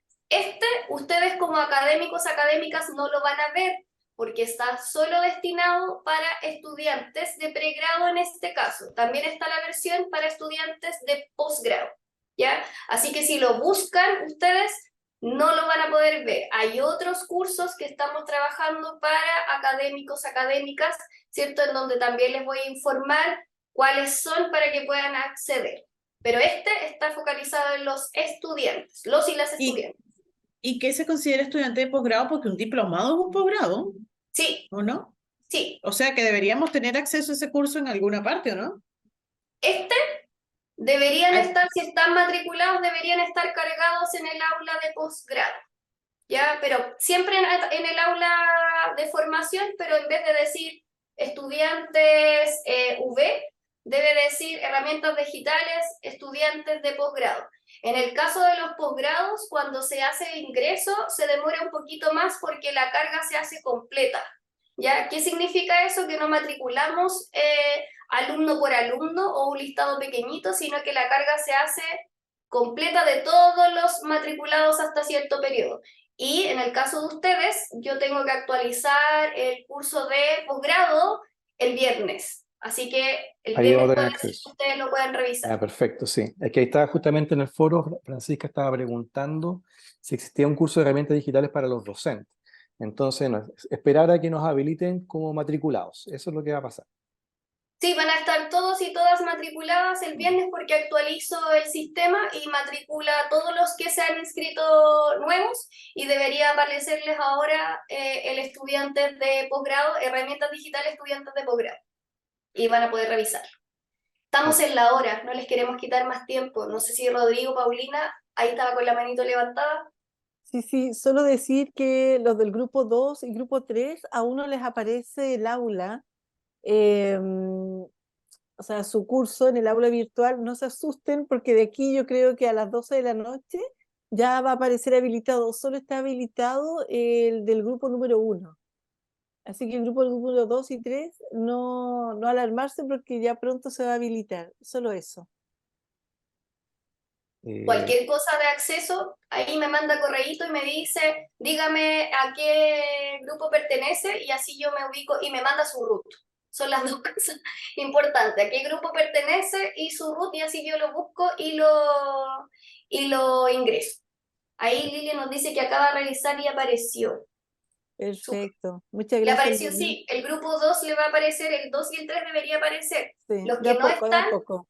Ustedes como académicos, académicas no lo van a ver porque está solo destinado para estudiantes de pregrado en este caso. También está la versión para estudiantes de posgrado. ¿Ya? Así que si lo buscan ustedes, no lo van a poder ver. Hay otros cursos que estamos trabajando para académicos, académicas, ¿cierto? En donde también les voy a informar cuáles son para que puedan acceder. Pero este está focalizado en los estudiantes, los y las estudiantes. ¿Y qué se considera estudiante de posgrado? Porque un diplomado es un posgrado. Sí. ¿O no? Sí. O sea que deberíamos tener acceso a ese curso en alguna parte, ¿o no? Deberían estar, si están matriculados, deberían estar cargados en el aula de posgrado, ¿ya? Pero siempre en el aula de formación, pero en vez de decir estudiantes V, debe decir herramientas digitales, estudiantes de posgrado. En el caso de los posgrados, cuando se hace el ingreso, se demora un poquito más porque la carga se hace completa. ¿Ya? ¿Qué significa eso? Que no matriculamos alumno por alumno o un listado pequeñito, sino que la carga se hace completa de todos los matriculados hasta cierto periodo. Y en el caso de ustedes, yo tengo que actualizar el curso de posgrado el viernes. Así que el Ahí vamos a viernes tener puede ser que acceso. ustedes lo puedan revisar. Perfecto, sí. Es que ahí estaba justamente en el foro, Francisca estaba preguntando si existía un curso de herramientas digitales para los docentes. Entonces, esperar a que nos habiliten como matriculados. Eso es lo que va a pasar. Sí, van a estar todos y todas matriculadas el viernes porque actualizo el sistema y matricula a todos los que se han inscrito nuevos y debería aparecerles ahora el estudiante de posgrado, herramientas digitales estudiantes de posgrado. Y van a poder revisar. Estamos en la hora, no les queremos quitar más tiempo. No sé si Rodrigo, Paulina, ahí estaba con la manito levantada. Sí, solo decir que los del grupo 2 y grupo 3 a uno les aparece el aula, o sea, su curso en el aula virtual. No se asusten porque de aquí yo creo que a las 12 de la noche ya va a aparecer habilitado, solo está habilitado el del grupo número 1. Así que el grupo número 2 y 3 no alarmarse porque ya pronto se va a habilitar, solo eso. Cualquier cosa de acceso, ahí me manda correíto y me dice, dígame a qué grupo pertenece y así yo me ubico y me manda su root. Son las dos cosas importantes, a qué grupo pertenece y su root y así yo lo busco y lo ingreso. Ahí Lili nos dice que acaba de revisar y apareció. Perfecto, muchas Le gracias. apareció, Lili. sí, el grupo 2 le va a aparecer, el 2 y el 3 debería aparecer. Sí, Los de que a no poco, de a están poco.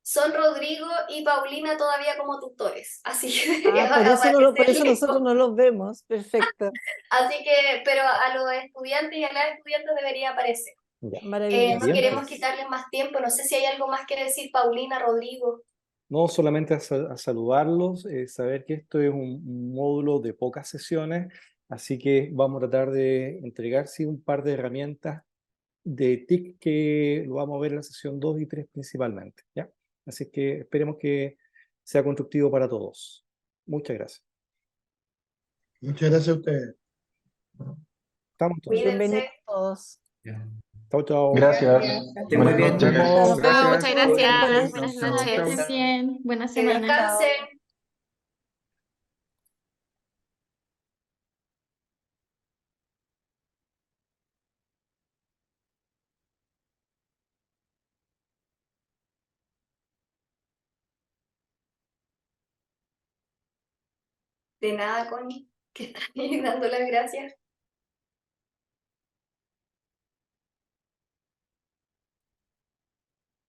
son Rodrigo y Paulina todavía como tutores, así que debería Por eso, por eso aparecerles. nosotros no los vemos. Perfecto, Así que, pero a los estudiantes y a las estudiantes debería aparecer. Ya. maravilloso. No Bien, queremos pues. quitarles más tiempo, no sé si hay algo más que decir, Paulina, Rodrigo. No solamente a saludarlos, saber que esto es un módulo de pocas sesiones, así que vamos a tratar de entregar sí, un par de herramientas de TIC que lo vamos a ver en la sesión 2 y 3 principalmente, ¿ya? Así que esperemos que sea constructivo para todos. Muchas gracias. Muchas gracias a ustedes. Estamos todos. Bienvenidos Cuídense. todos. Chao, chao. Gracias. Estén muy bien. Nos vemos. Nos vemos. Gracias. Muchas gracias. Gracias. Buenas Chao, noches. chao. Que estén bien. Buena Que semana. descansen. De nada, Connie, que están ahí dando las gracias.